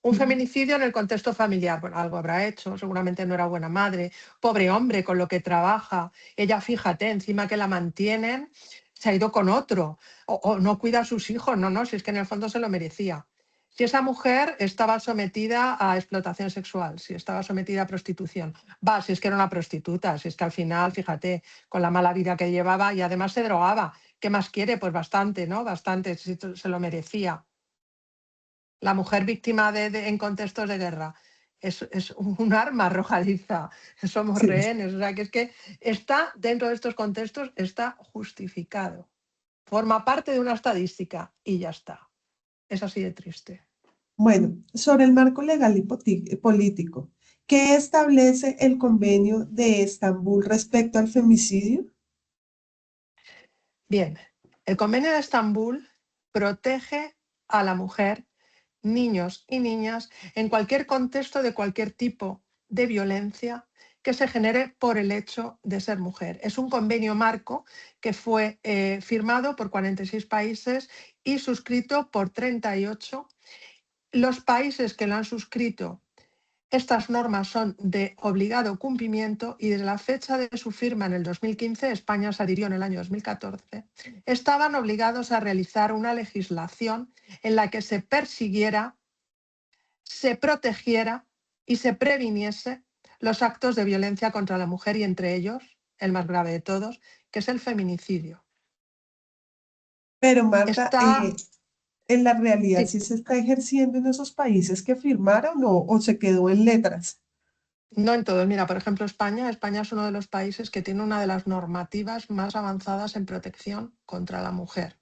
Un feminicidio en el contexto familiar, bueno, algo habrá hecho, seguramente no era buena madre, pobre hombre con lo que trabaja, ella fíjate, encima que la mantienen, se ha ido con otro, o no cuida a sus hijos, no, si es que en el fondo se lo merecía. Si esa mujer estaba sometida a explotación sexual, si estaba sometida a prostitución, si es que era una prostituta, si es que al final, fíjate, con la mala vida que llevaba y además se drogaba, ¿qué más quiere? Pues bastante, ¿no? Bastante, si se lo merecía. La mujer víctima en contextos de guerra es un arma arrojadiza, somos Sí. rehenes, o sea que es que está dentro de estos contextos, está justificado, forma parte de una estadística y ya está. Es así de triste. Bueno, sobre el marco legal y político, ¿qué establece el convenio de Estambul respecto al femicidio? Bien, el Convenio de Estambul protege a la mujer, niños y niñas en cualquier contexto de cualquier tipo de violencia que se genere por el hecho de ser mujer. Es un convenio marco que fue firmado por 46 países y suscrito por 38. Los países que lo han suscrito, estas normas son de obligado cumplimiento y desde la fecha de su firma en el 2015, España se adhirió en el año 2014, estaban obligados a realizar una legislación en la que se persiguiera, se protegiera y se previniese los actos de violencia contra la mujer y entre ellos, el más grave de todos, que es el feminicidio. Pero Marta, Está, en la realidad, sí, ¿sí se está ejerciendo en esos países que firmaron o se quedó en letras? no en todos. Mira, por ejemplo, España es uno de los países que tiene una de las normativas más avanzadas en protección contra la mujer.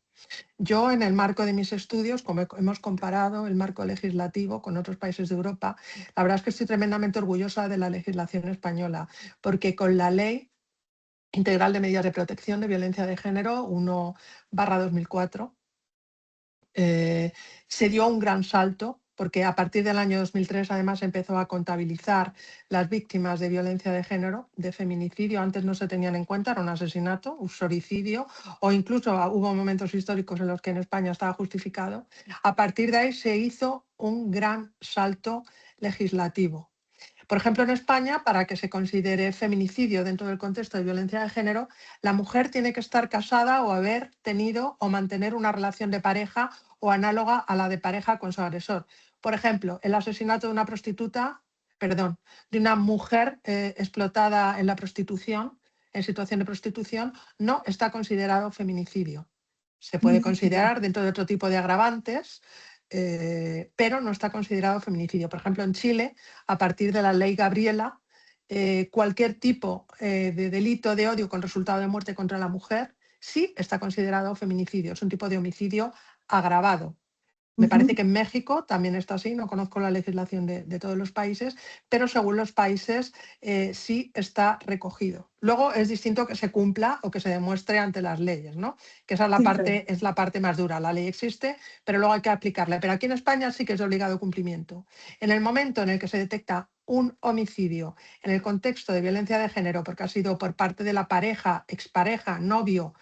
Yo, en el marco de mis estudios, como hemos comparado el marco legislativo con otros países de Europa, la verdad es que estoy tremendamente orgullosa de la legislación española, porque con la Ley Integral de Medidas de Protección de Violencia de Género 1/2004 se dio un gran salto, porque a partir del año 2003 además empezó a contabilizar las víctimas de violencia de género, de feminicidio. Antes no se tenían en cuenta, era un asesinato, un soricidio, o incluso hubo momentos históricos en los que en España estaba justificado. A partir de ahí se hizo un gran salto legislativo. Por ejemplo, en España, para que se considere feminicidio dentro del contexto de violencia de género, la mujer tiene que estar casada o haber tenido o mantener una relación de pareja o análoga a la de pareja con su agresor. Por ejemplo, el asesinato de una prostituta, perdón, de una mujer explotada en la prostitución, en situación de prostitución, no está considerado feminicidio. Se puede considerar dentro de otro tipo de agravantes, pero no está considerado feminicidio. Por ejemplo, en Chile, a partir de la ley Gabriela, cualquier tipo de delito de odio con resultado de muerte contra la mujer sí está considerado feminicidio. Es un tipo de homicidio agravado. Me parece que en México también está así, no conozco la legislación de todos los países, pero según los países sí está recogido. Luego es distinto que se cumpla o que se demuestre ante las leyes, ¿no? Que esa Sí, claro. es la parte más dura. La ley existe, pero luego hay que aplicarla. Pero aquí en España sí que es de obligado cumplimiento. En el momento en el que se detecta un homicidio en el contexto de violencia de género, porque ha sido por parte de la pareja, expareja, novio,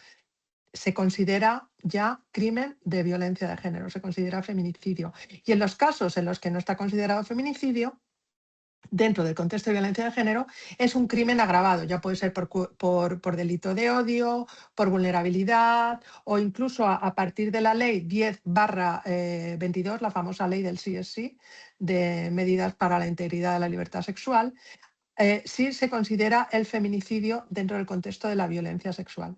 se considera ya crimen de violencia de género, se considera feminicidio. Y en los casos en los que no está considerado feminicidio, dentro del contexto de violencia de género, es un crimen agravado, ya puede ser por delito de odio, por vulnerabilidad o incluso a partir de la ley 10/22, la famosa ley del sí es sí, de medidas para la integridad de la libertad sexual, sí se considera el feminicidio dentro del contexto de la violencia sexual.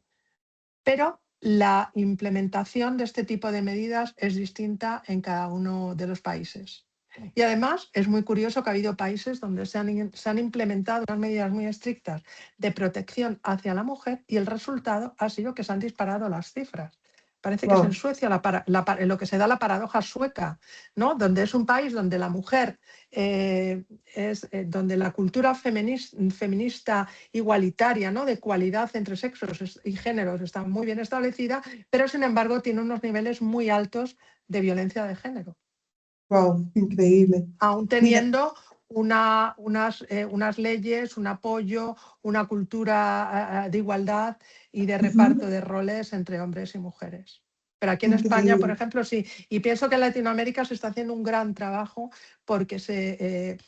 Pero la implementación de este tipo de medidas es distinta en cada uno de los países. Y además es muy curioso que ha habido países donde se han implementado unas medidas muy estrictas de protección hacia la mujer y el resultado ha sido que se han disparado las cifras. Parece que es en Wow, Suecia lo que se da la paradoja sueca, ¿no? Donde es un país donde la mujer donde la cultura feminista igualitaria, ¿no? De igualdad entre sexos y géneros está muy bien establecida, pero sin embargo tiene unos niveles muy altos de violencia de género wow, increíble. aún Mira, teniendo unas leyes, un apoyo, una cultura de igualdad y de reparto ujú, de roles entre hombres y mujeres. Pero aquí en España, por increíble. ejemplo, sí. Y pienso que en Latinoamérica se está haciendo un gran trabajo porque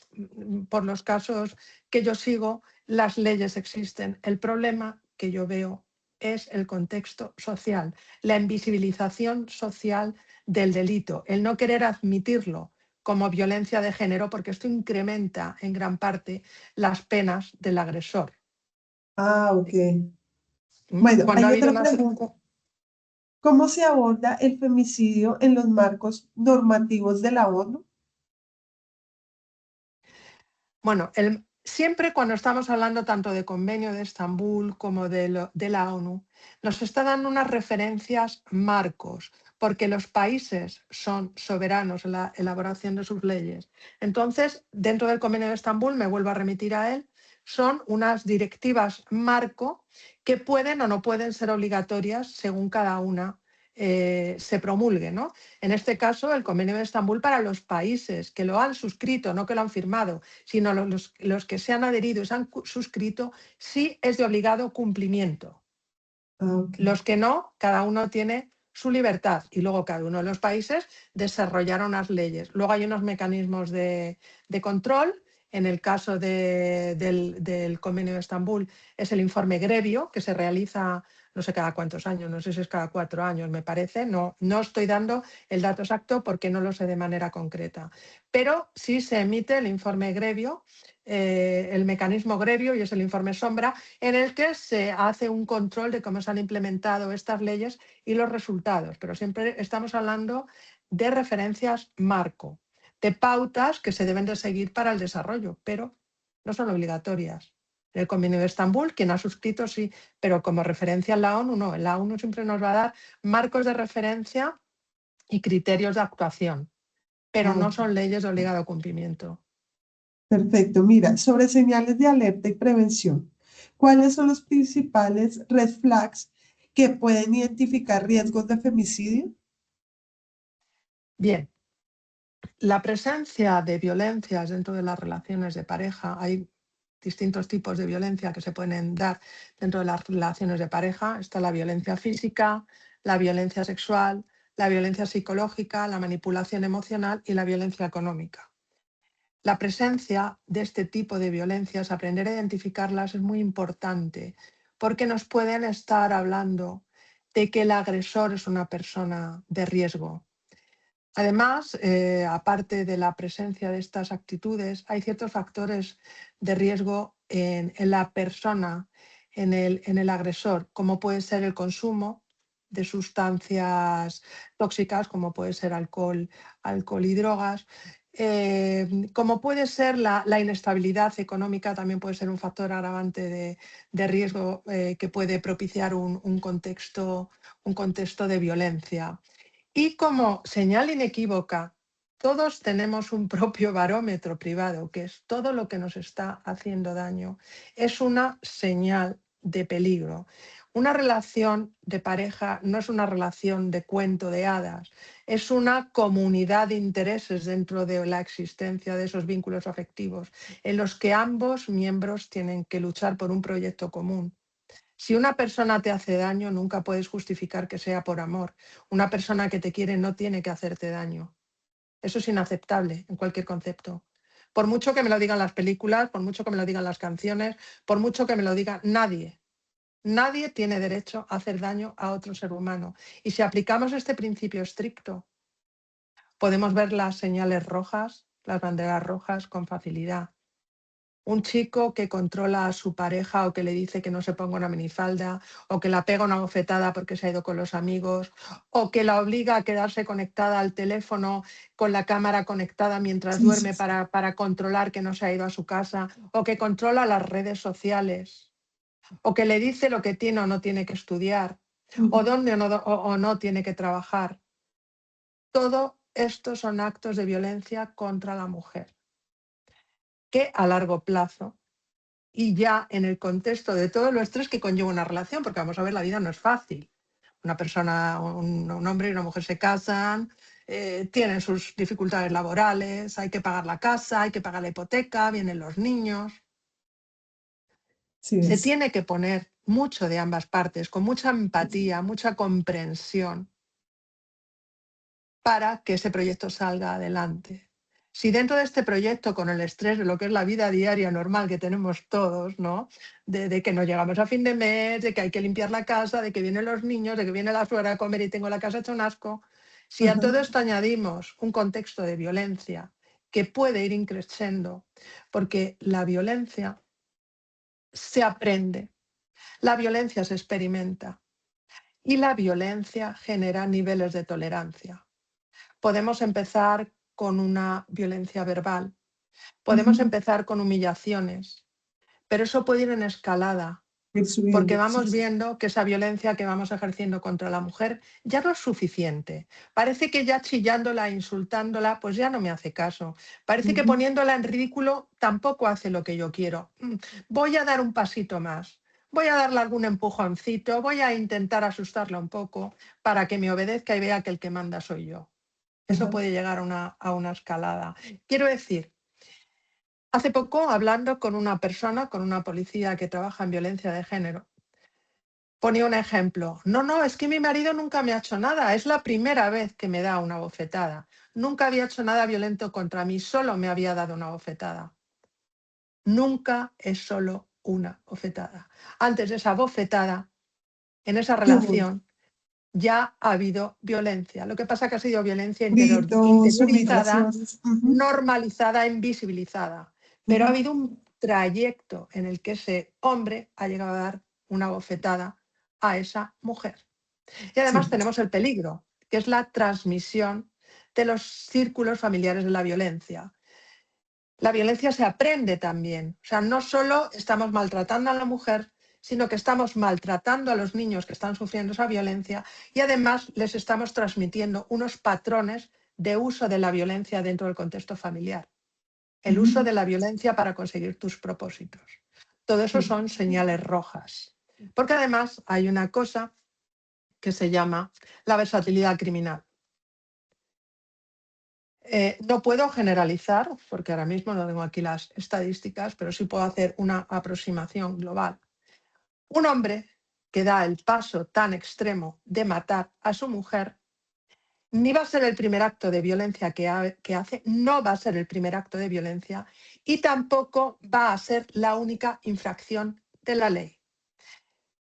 por los casos que yo sigo, las leyes existen. El problema que yo veo es el contexto social, la invisibilización social del delito, el no querer admitirlo como violencia de género, porque esto incrementa en gran parte las penas del agresor. Ah, ok. Bueno, Cuando ha hay habido otra unas... pregunta. ¿Cómo se aborda el femicidio en los marcos normativos de la ONU? Bueno, siempre cuando estamos hablando tanto de convenio de Estambul como de la ONU, nos está dando unas referencias marcos, porque los países son soberanos en la elaboración de sus leyes. Entonces, dentro del convenio de Estambul, me vuelvo a remitir a él, son unas directivas marco que pueden o no pueden ser obligatorias según cada una se promulgue, ¿no? En este caso, el convenio de Estambul para los países que lo han suscrito, no que lo han firmado, sino los que se han adherido y se han suscrito, sí es de obligado cumplimiento. Ah, ok. Los que no, cada uno tiene su libertad y luego cada uno de los países desarrollará unas leyes. Luego hay unos mecanismos de control. En el caso del Convenio de Estambul es el informe Grevio, que se realiza no sé cada cuántos años, no sé si es cada 4 años, me parece. No estoy dando el dato exacto porque no lo sé de manera concreta. Pero sí se emite el informe Grevio, el mecanismo Grevio, y es el informe Sombra, en el que se hace un control de cómo se han implementado estas leyes y los resultados, pero siempre estamos hablando de referencias marco, de pautas que se deben de seguir para el desarrollo, pero no son obligatorias. En el Convenio de Estambul, quien ha suscrito sí, pero como referencia en la ONU no. En la ONU siempre nos va a dar marcos de referencia y criterios de actuación, pero Ah, no ok. son leyes de obligado cumplimiento. Perfecto. Mira, sobre señales de alerta y prevención, ¿cuáles son los principales red flags que pueden identificar riesgos de femicidio? Bien, la presencia de violencias dentro de las relaciones de pareja, hay distintos tipos de violencia que se pueden dar dentro de las relaciones de pareja. Está la violencia física, la violencia sexual, la violencia psicológica, la manipulación emocional y la violencia económica. La presencia de este tipo de violencias, aprender a identificarlas es muy importante porque nos pueden estar hablando de que el agresor es una persona de riesgo. Además, aparte de la presencia de estas actitudes, hay ciertos factores de riesgo en la persona, en el agresor, como puede ser el consumo de sustancias tóxicas, como puede ser alcohol y drogas, como puede ser la inestabilidad económica, también puede ser un factor agravante de riesgo que puede propiciar un contexto de violencia. Y como señal inequívoca, todos tenemos un propio barómetro privado, que es todo lo que nos está haciendo daño. Es una señal de peligro. Una relación de pareja no es una relación de cuento de hadas, es una comunidad de intereses dentro de la existencia de esos vínculos afectivos, en los que ambos miembros tienen que luchar por un proyecto común. Si una persona te hace daño, nunca puedes justificar que sea por amor. Una persona que te quiere no tiene que hacerte daño. Eso es inaceptable en cualquier concepto. Por mucho que me lo digan las películas, por mucho que me lo digan las canciones, por mucho que me lo diga nadie. Nadie tiene derecho a hacer daño a otro ser humano. Y si aplicamos este principio estricto, podemos ver las señales rojas, las banderas rojas con facilidad. Un chico que controla a su pareja o que le dice que no se ponga una minifalda o que la pega una bofetada porque se ha ido con los amigos o que la obliga a quedarse conectada al teléfono con la cámara conectada mientras Sí, sí, duerme sí. para controlar que no se ha ido a su casa o que controla las redes sociales o que le dice lo que tiene o no tiene que estudiar o Ujú. dónde o no tiene que trabajar. Todo esto son actos de violencia contra la mujer que a largo plazo y ya en el contexto de todo lo estrés que conlleva una relación, porque vamos a ver, la vida no es fácil. Una persona, un hombre y una mujer se casan, tienen sus dificultades laborales, hay que pagar la casa, hay que pagar la hipoteca, vienen los niños. Sí Se es. tiene que poner mucho de ambas partes, con mucha empatía, mucha comprensión, para que ese proyecto salga adelante. Si dentro de este proyecto, con el estrés de lo que es la vida diaria normal que tenemos todos, ¿no? De que no llegamos a fin de mes, de que hay que limpiar la casa, de que vienen los niños, de que viene la suegra a comer y tengo la casa hecha un asco, si a Ajá. todo esto añadimos un contexto de violencia que puede ir increciendo, porque la violencia se aprende, la violencia se experimenta y la violencia genera niveles de tolerancia. Podemos empezar con una violencia verbal, podemos Ujú. empezar con humillaciones, pero eso puede ir en escalada, Ir porque subiendo. Sí, vamos sí. viendo que esa violencia que vamos ejerciendo contra la mujer ya no es suficiente. Parece que ya chillándola, insultándola, pues ya no me hace caso. Parece que Ujú. poniéndola en ridículo tampoco hace lo que yo quiero. Voy a dar un pasito más. Voy a darle algún empujoncito, voy a intentar asustarla un poco para que me obedezca y vea que el que manda soy yo. Eso Ajá. puede llegar a una escalada. Quiero decir, hace poco hablando con una persona, con una policía que trabaja en violencia de género, ponía un ejemplo. No, no, es que mi marido nunca me ha hecho nada. Es la primera vez que me da una bofetada. Nunca había hecho nada violento contra mí, solo me había dado una bofetada. Nunca es solo una bofetada. Antes de esa bofetada, en esa Tuvo relación, ya ha habido violencia. Lo que pasa es que ha sido violencia gritos, interiorizada, humillaciones. Ujú. normalizada, invisibilizada. Pero ha Ujú. habido un trayecto en el que ese hombre ha llegado a dar una bofetada a esa mujer. Y además Sí. tenemos el peligro, que es la transmisión de los círculos familiares de la violencia. La violencia se aprende también. O sea, no solo estamos maltratando a la mujer, sino que estamos maltratando a los niños que están sufriendo esa violencia y además les estamos transmitiendo unos patrones de uso de la violencia dentro del contexto familiar. El uso Ujú. de la violencia para conseguir tus propósitos. Todo eso Sí. son señales rojas. Porque además hay una cosa que se llama la versatilidad criminal. No puedo generalizar, porque ahora mismo no tengo aquí las estadísticas, pero sí puedo hacer una aproximación global. Un hombre que da el paso tan extremo de matar a su mujer, ni va a ser el primer acto de violencia que hace, no va a ser el primer acto de violencia y tampoco va a ser la única infracción de la ley.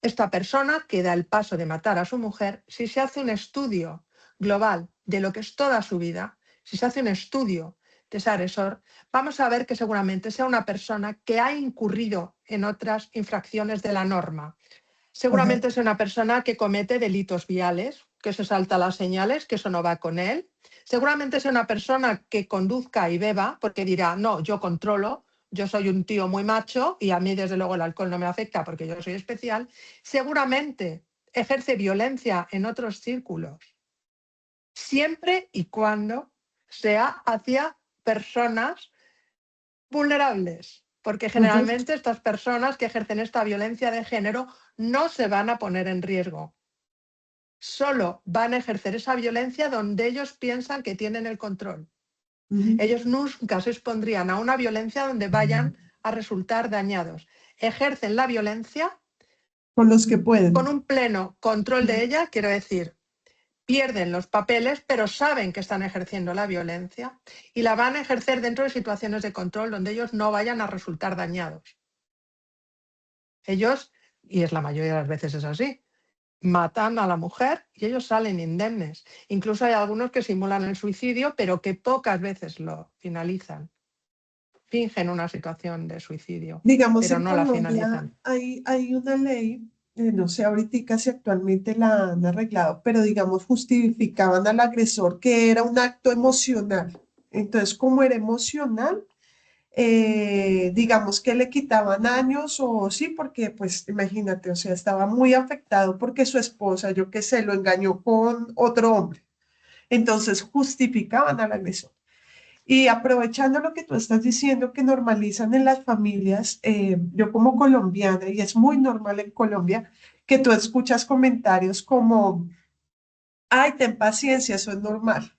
Esta persona que da el paso de matar a su mujer, si se hace un estudio global de lo que es toda su vida, si se hace un estudio de ese agresor, vamos a ver que seguramente sea una persona que ha incurrido en otras infracciones de la norma. Ajá. Seguramente es una persona que comete delitos viales, que se salta las señales, que eso no va con él. Seguramente es una persona que conduzca y beba, porque dirá, no, yo controlo, yo soy un tío muy macho y a mí desde luego el alcohol no me afecta porque yo soy especial. Seguramente ejerce violencia en otros círculos, siempre y cuando sea hacia personas vulnerables, porque Ujú. generalmente estas personas que ejercen esta violencia de género no se van a poner en riesgo. Solo van a ejercer esa violencia donde ellos piensan que tienen el control. Ujú. Ellos nunca se expondrían a una violencia donde vayan a resultar dañados. Ejercen la violencia Con los que con pueden. un pleno control de Ujú. ella, quiero decir, pierden los papeles, pero saben que están ejerciendo la violencia y la van a ejercer dentro de situaciones de control donde ellos no vayan a resultar dañados. Ellos, y es la mayoría de las veces es así, matan a la mujer y ellos salen indemnes. Incluso hay algunos que simulan el suicidio, pero que pocas veces lo finalizan. fingen una situación de suicidio, Digamos, pero en no la Colombia finalizan. hay una ley, no sé ahorita si actualmente la han arreglado, pero digamos, justificaban al agresor que era un acto emocional. Entonces, como era emocional, digamos que le quitaban años o sí, porque pues imagínate, o sea, estaba muy afectado porque su esposa, yo qué sé, lo engañó con otro hombre. Entonces, justificaban al agresor. Y aprovechando lo que tú estás diciendo, que normalizan en las familias, yo como colombiana, y es muy normal en Colombia, que tú escuchas comentarios como, ay, ten paciencia, eso es normal.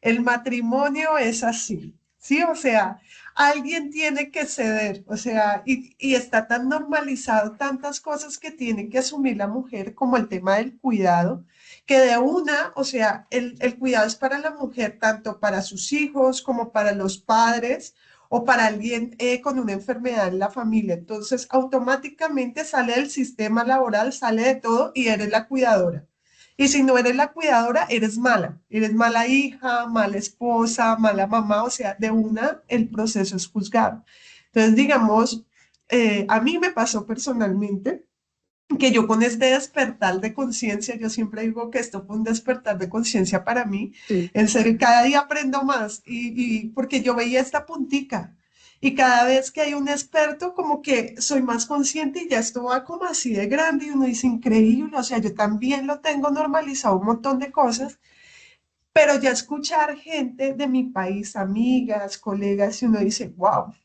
El matrimonio es así, ¿sí? O sea, alguien tiene que ceder, o sea, y está tan normalizado tantas cosas que tiene que asumir la mujer, como el tema del cuidado, que de una, o sea, el cuidado es para la mujer, tanto para sus hijos como para los padres o para alguien con una enfermedad en la familia. Entonces, automáticamente sale del sistema laboral, sale de todo y eres la cuidadora. Y si no eres la cuidadora, eres mala hija, mala esposa, mala mamá, o sea, de una el proceso es juzgado. Entonces, digamos, a mí me pasó personalmente que yo con este despertar de conciencia, yo siempre digo que esto fue un despertar de conciencia para mí, Sí. en serio, cada día aprendo más y porque yo veía esta puntica y cada vez que hay un experto como que soy más consciente y ya esto va como así de grande y uno dice increíble, o sea, yo también lo tengo normalizado un montón de cosas, pero ya escuchar gente de mi país, amigas, colegas, y uno dice, wow,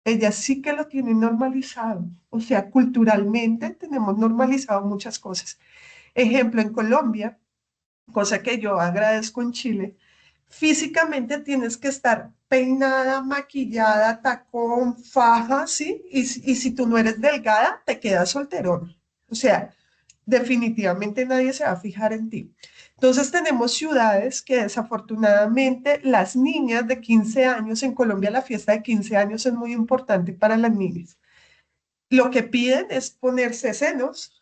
ellas sí que lo tienen normalizado. O sea, culturalmente tenemos normalizado muchas cosas. Ejemplo, en Colombia, cosa que yo agradezco en Chile, físicamente tienes que estar peinada, maquillada, tacón, faja, ¿sí? Y si tú no eres delgada, te quedas solterón. O sea, definitivamente nadie se va a fijar en ti. Entonces tenemos ciudades que desafortunadamente las niñas de 15 años, en Colombia la fiesta de 15 años es muy importante para las niñas. Lo que piden es ponerse senos,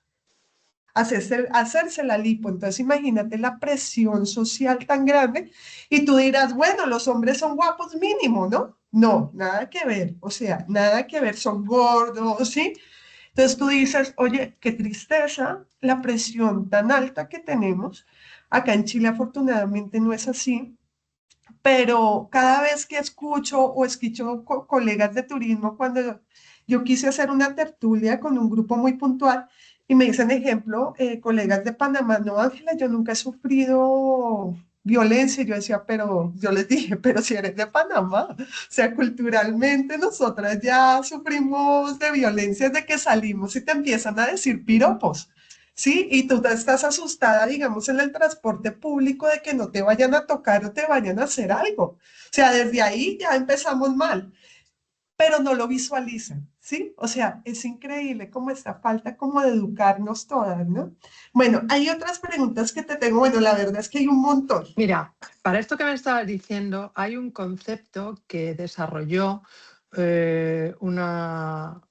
hacerse la lipo. Entonces imagínate la presión social tan grande y tú dirás, bueno, los hombres son guapos mínimo, ¿no? No, nada que ver, o sea, nada que ver, son gordos, ¿sí? Entonces tú dices, oye, qué tristeza la presión tan alta que tenemos. Acá en Chile afortunadamente no es así, pero cada vez que escucho o escucho colegas de turismo, cuando yo quise hacer una tertulia con un grupo muy puntual y me dicen, ejemplo, colegas de Panamá, no, Ángela, yo nunca he sufrido violencia. Y yo decía, pero yo les dije, pero si eres de Panamá, o sea, culturalmente nosotras ya sufrimos de violencia desde que salimos y te empiezan a decir piropos. Sí, y tú estás asustada, digamos, en el transporte público de que no te vayan a tocar o te vayan a hacer algo. O sea, desde ahí ya empezamos mal, pero no lo visualizan, ¿sí? O sea, es increíble como esta falta como de educarnos todas, ¿no? Bueno, hay otras preguntas que te tengo. Bueno, la verdad es que hay un montón. Mira, para esto que me estabas diciendo, hay un concepto que desarrolló una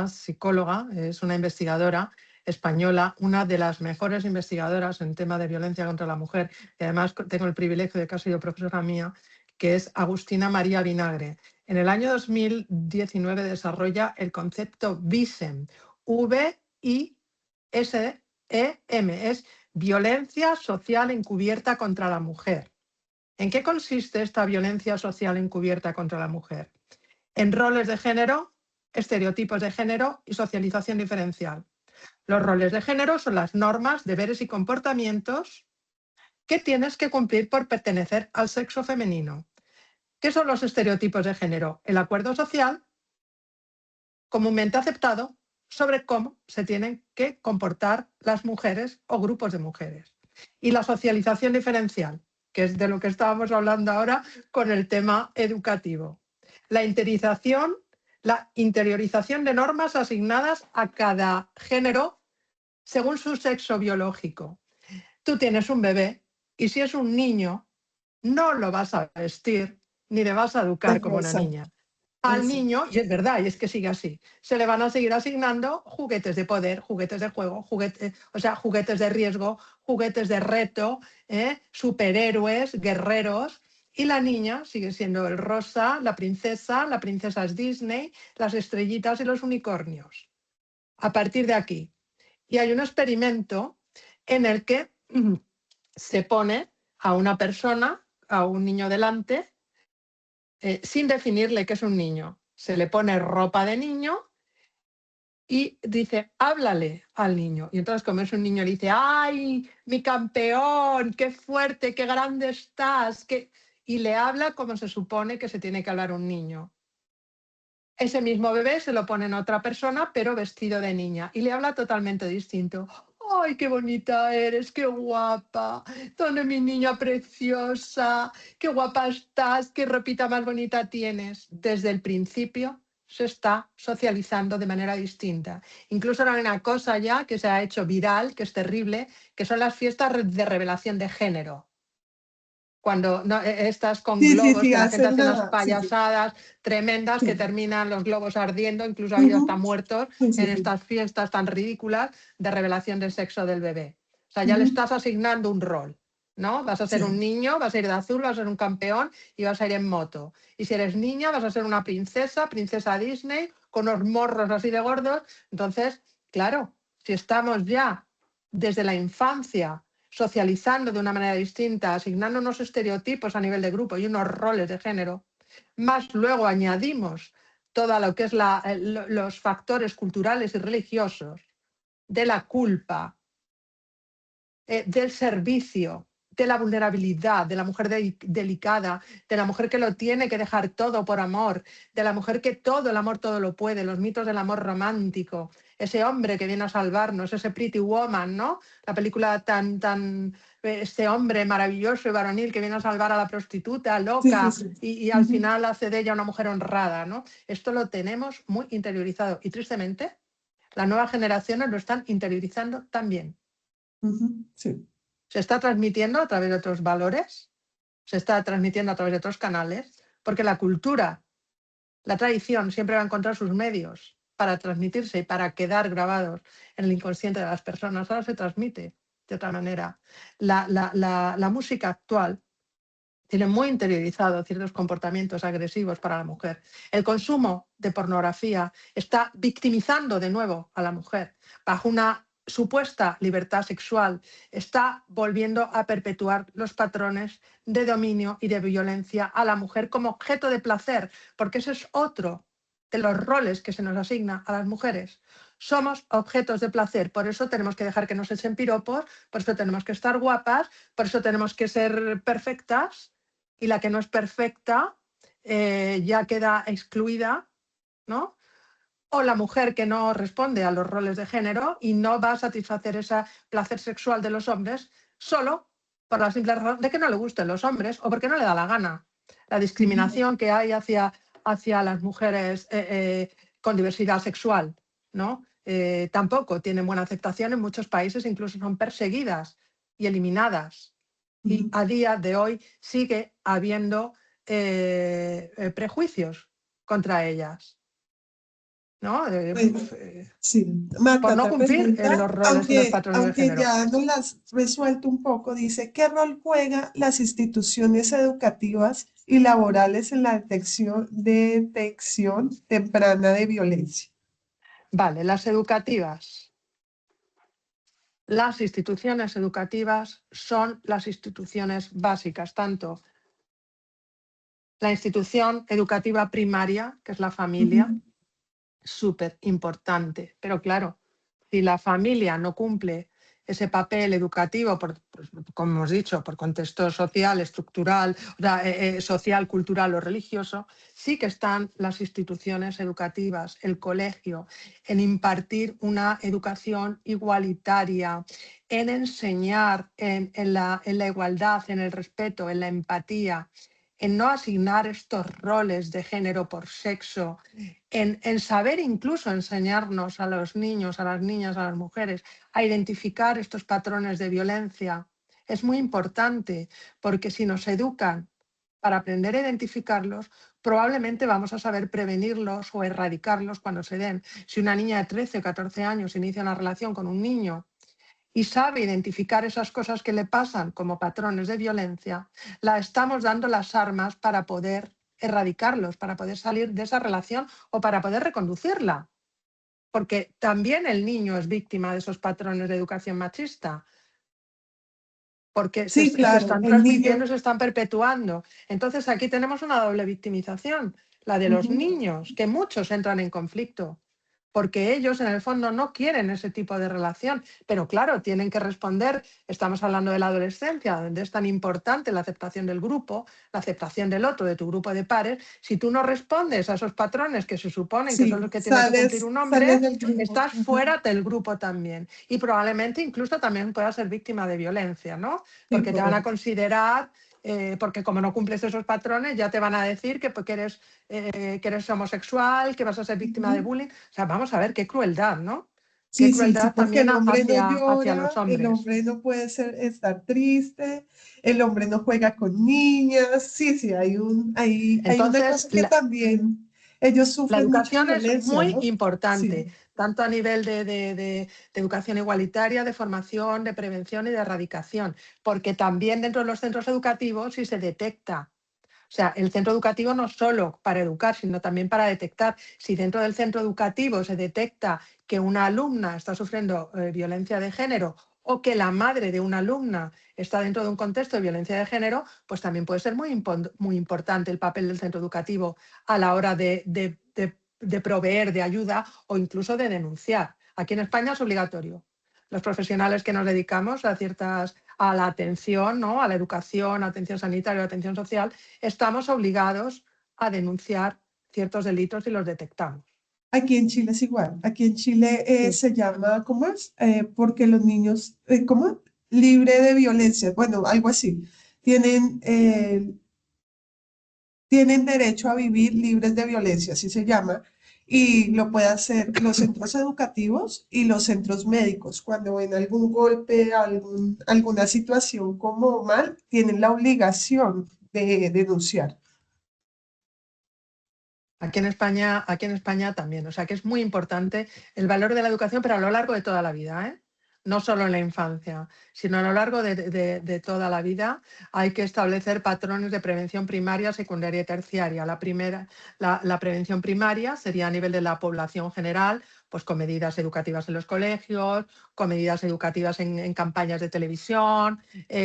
psicóloga, es una investigadora española, una de las mejores investigadoras en tema de violencia contra la mujer, y además tengo el privilegio de que ha sido profesora mía, que es Agustina María Vinagre. En el año 2019 desarrolla el concepto VISEM, V-I-S-E-M, es violencia social encubierta contra la mujer. ¿En qué consiste esta violencia social encubierta contra la mujer? En roles de género, estereotipos de género y socialización diferencial. Los roles de género son las normas, deberes y comportamientos que tienes que cumplir por pertenecer al sexo femenino. ¿Qué son los estereotipos de género? El acuerdo social comúnmente aceptado sobre cómo se tienen que comportar las mujeres o grupos de mujeres. Y la socialización diferencial, que es de lo que estábamos hablando ahora con el tema educativo. La interiorización de normas asignadas a cada género según su sexo biológico. Tú tienes un bebé y si es un niño, no lo vas a vestir ni le vas a educar como una Exacto, niña. Al exacto. niño, y es verdad, y es que sigue así, se le van a seguir asignando juguetes de poder, juguetes de juego, juguetes de riesgo, juguetes de reto, superhéroes, guerreros, Y la niña sigue siendo el rosa, la princesa es Disney, las estrellitas y los unicornios. A partir de aquí. Y hay un experimento en el que se pone a una persona, a un niño delante, sin definirle que es un niño. Se le pone ropa de niño y dice, háblale al niño. Y entonces, como es un niño, le dice, ¡ay, mi campeón! ¡Qué fuerte, qué grande estás! Y le habla como se supone que se tiene que hablar un niño. Ese mismo bebé se lo pone en otra persona, pero vestido de niña, y le habla totalmente distinto. ¡Ay, qué bonita eres! ¡Qué guapa! ¿Dónde mi niña preciosa? ¡Qué guapa estás! ¡Qué ropita más bonita tienes! Desde el principio se está socializando de manera distinta. Incluso hay una cosa ya que se ha hecho viral, que es terrible, que son las fiestas de revelación de género. Cuando no, estas con Sí, sí, globos, sí, que la gente hacen hace unas una, sí, sí, payasadas tremendas que sí. terminan los globos ardiendo, incluso ha habido hasta Ujú, muertos sí, en sí, sí. estas fiestas tan ridículas de revelación del sexo del bebé. O sea, ya le Ujú, estás asignando un rol, ¿no? Vas a ser un sí. niño, vas a ir de azul, vas a ser un campeón y vas a ir en moto. Y si eres niña, vas a ser una princesa Disney, con unos morros así de gordos. Entonces, claro, si estamos ya desde la infancia socializando de una manera distinta, asignando unos estereotipos a nivel de grupo y unos roles de género, más luego añadimos todo lo que es los factores culturales y religiosos de la culpa, del servicio, de la vulnerabilidad, de la mujer delicada, de la mujer que lo tiene que dejar todo por amor, de la mujer que todo, el amor todo lo puede, los mitos del amor romántico, ese hombre que viene a salvarnos, ese Pretty Woman, ¿no? La película este hombre maravilloso y varonil que viene a salvar a la prostituta Sí, sí, loca sí. y al Ujú, final hace de ella una mujer honrada, ¿no? Esto lo tenemos muy interiorizado y tristemente las nuevas generaciones lo están interiorizando también. ujú, sí. Se está transmitiendo a través de otros valores, se está transmitiendo a través de otros canales, porque la cultura, la tradición siempre va a encontrar sus medios para transmitirse y para quedar grabados en el inconsciente de las personas. Ahora se transmite de otra manera. La música actual tiene muy interiorizado ciertos comportamientos agresivos para la mujer. El consumo de pornografía está victimizando de nuevo a la mujer bajo una supuesta libertad sexual, está volviendo a perpetuar los patrones de dominio y de violencia a la mujer como objeto de placer, porque ese es otro de los roles que se nos asigna a las mujeres. Somos objetos de placer, por eso tenemos que dejar que nos echen piropos, por eso tenemos que estar guapas, por eso tenemos que ser perfectas, y la que no es perfecta ya queda excluida, ¿no? O la mujer que no responde a los roles de género y no va a satisfacer ese placer sexual de los hombres solo por la simple razón de que no le gusten los hombres o porque no le da la gana. La Ujú, discriminación que hay hacia las mujeres con diversidad sexual, ¿no? Tampoco tienen buena aceptación en muchos países, incluso son perseguidas y eliminadas. Y ujú. a día de hoy sigue habiendo prejuicios contra ellas, ¿no? Bueno, sí. Marta, Por no otra cumplir pregunta, los roles y los aunque, patrones de aunque género. ya nos las resuelto un poco, dice, ¿qué rol juegan las instituciones educativas y laborales en la detección temprana de violencia? Vale, las educativas. Las instituciones educativas son las instituciones básicas, tanto la institución educativa primaria, que es la familia, Ujú, súper importante. Pero claro, si la familia no cumple ese papel educativo, como hemos dicho, por contexto social, estructural, social, cultural o religioso, sí que están las instituciones educativas, el colegio, en impartir una educación igualitaria, en enseñar en la igualdad, en el respeto, en la empatía, en no asignar estos roles de género por sexo, en saber incluso enseñarnos a los niños, a las niñas, a las mujeres, a identificar estos patrones de violencia. Es muy importante porque si nos educan para aprender a identificarlos, probablemente vamos a saber prevenirlos o erradicarlos cuando se den. Si una niña de 13 o 14 años inicia una relación con un niño y sabe identificar esas cosas que le pasan como patrones de violencia, la estamos dando las armas para poder erradicarlos, para poder salir de esa relación o para poder reconducirla. Porque también el niño es víctima de esos patrones de educación machista, porque Sí, se claro, están el transmitiendo, niño. se están perpetuando. Entonces aquí tenemos una doble victimización, la de los Ujú. niños, que muchos entran en conflicto, porque ellos en el fondo no quieren ese tipo de relación, pero claro, tienen que responder. Estamos hablando de la adolescencia, donde es tan importante la aceptación del grupo, la aceptación del otro, de tu grupo de pares. Si tú no respondes a esos patrones que se suponen que son los Sí, que tiene que cumplir un sales hombre, del grupo. estás Ujú. fuera del grupo también. Y probablemente incluso también puedas ser víctima de violencia, ¿no? Sí, Porque te van a correcto. considerar, porque como no cumples esos patrones, ya te van a decir que eres homosexual, que vas a ser víctima de Ujú. bullying. O sea, vamos a ver qué crueldad, ¿no? Qué Sí, sí, sí, crueldad porque también el hombre no hacia los llora, el hombres. hombre no puede estar triste, el hombre no juega con niñas. Sí, sí, hay una Entonces, cosa que también ellos la sufren mucha educación es violencia, muy ¿no? importante, Sí. tanto a nivel de educación igualitaria, de formación, de prevención y de erradicación, porque también dentro de los centros educativos, si se detecta. O sea, el centro educativo no solo para educar, sino también para detectar. Si dentro del centro educativo se detecta que una alumna está sufriendo violencia de género o que la madre de una alumna está dentro de un contexto de violencia de género, pues también puede ser muy importante el papel del centro educativo a la hora de proveer de ayuda o incluso de denunciar. Aquí en España es obligatorio. Los profesionales que nos dedicamos a la atención, ¿no? A la educación, atención sanitaria, atención social, estamos obligados a denunciar ciertos delitos y los detectamos. Aquí en Chile es igual. Aquí en Chile Sí. se llama, ¿cómo es? Porque los niños, ¿cómo? Libre de violencia. Bueno, algo así. Tienen, eh, tienen derecho a vivir libres de violencia, así se llama. Y lo puede hacer los centros educativos y los centros médicos. Cuando ven algún golpe, alguna situación como mal, tienen la obligación de denunciar. Aquí en España también, o sea que es muy importante el valor de la educación, pero a lo largo de toda la vida, ¿eh? No solo en la infancia, sino a lo largo de toda la vida hay que establecer patrones de prevención primaria, secundaria y terciaria. La prevención primaria sería a nivel de la población general, pues con medidas educativas en los colegios, con medidas educativas en campañas de televisión,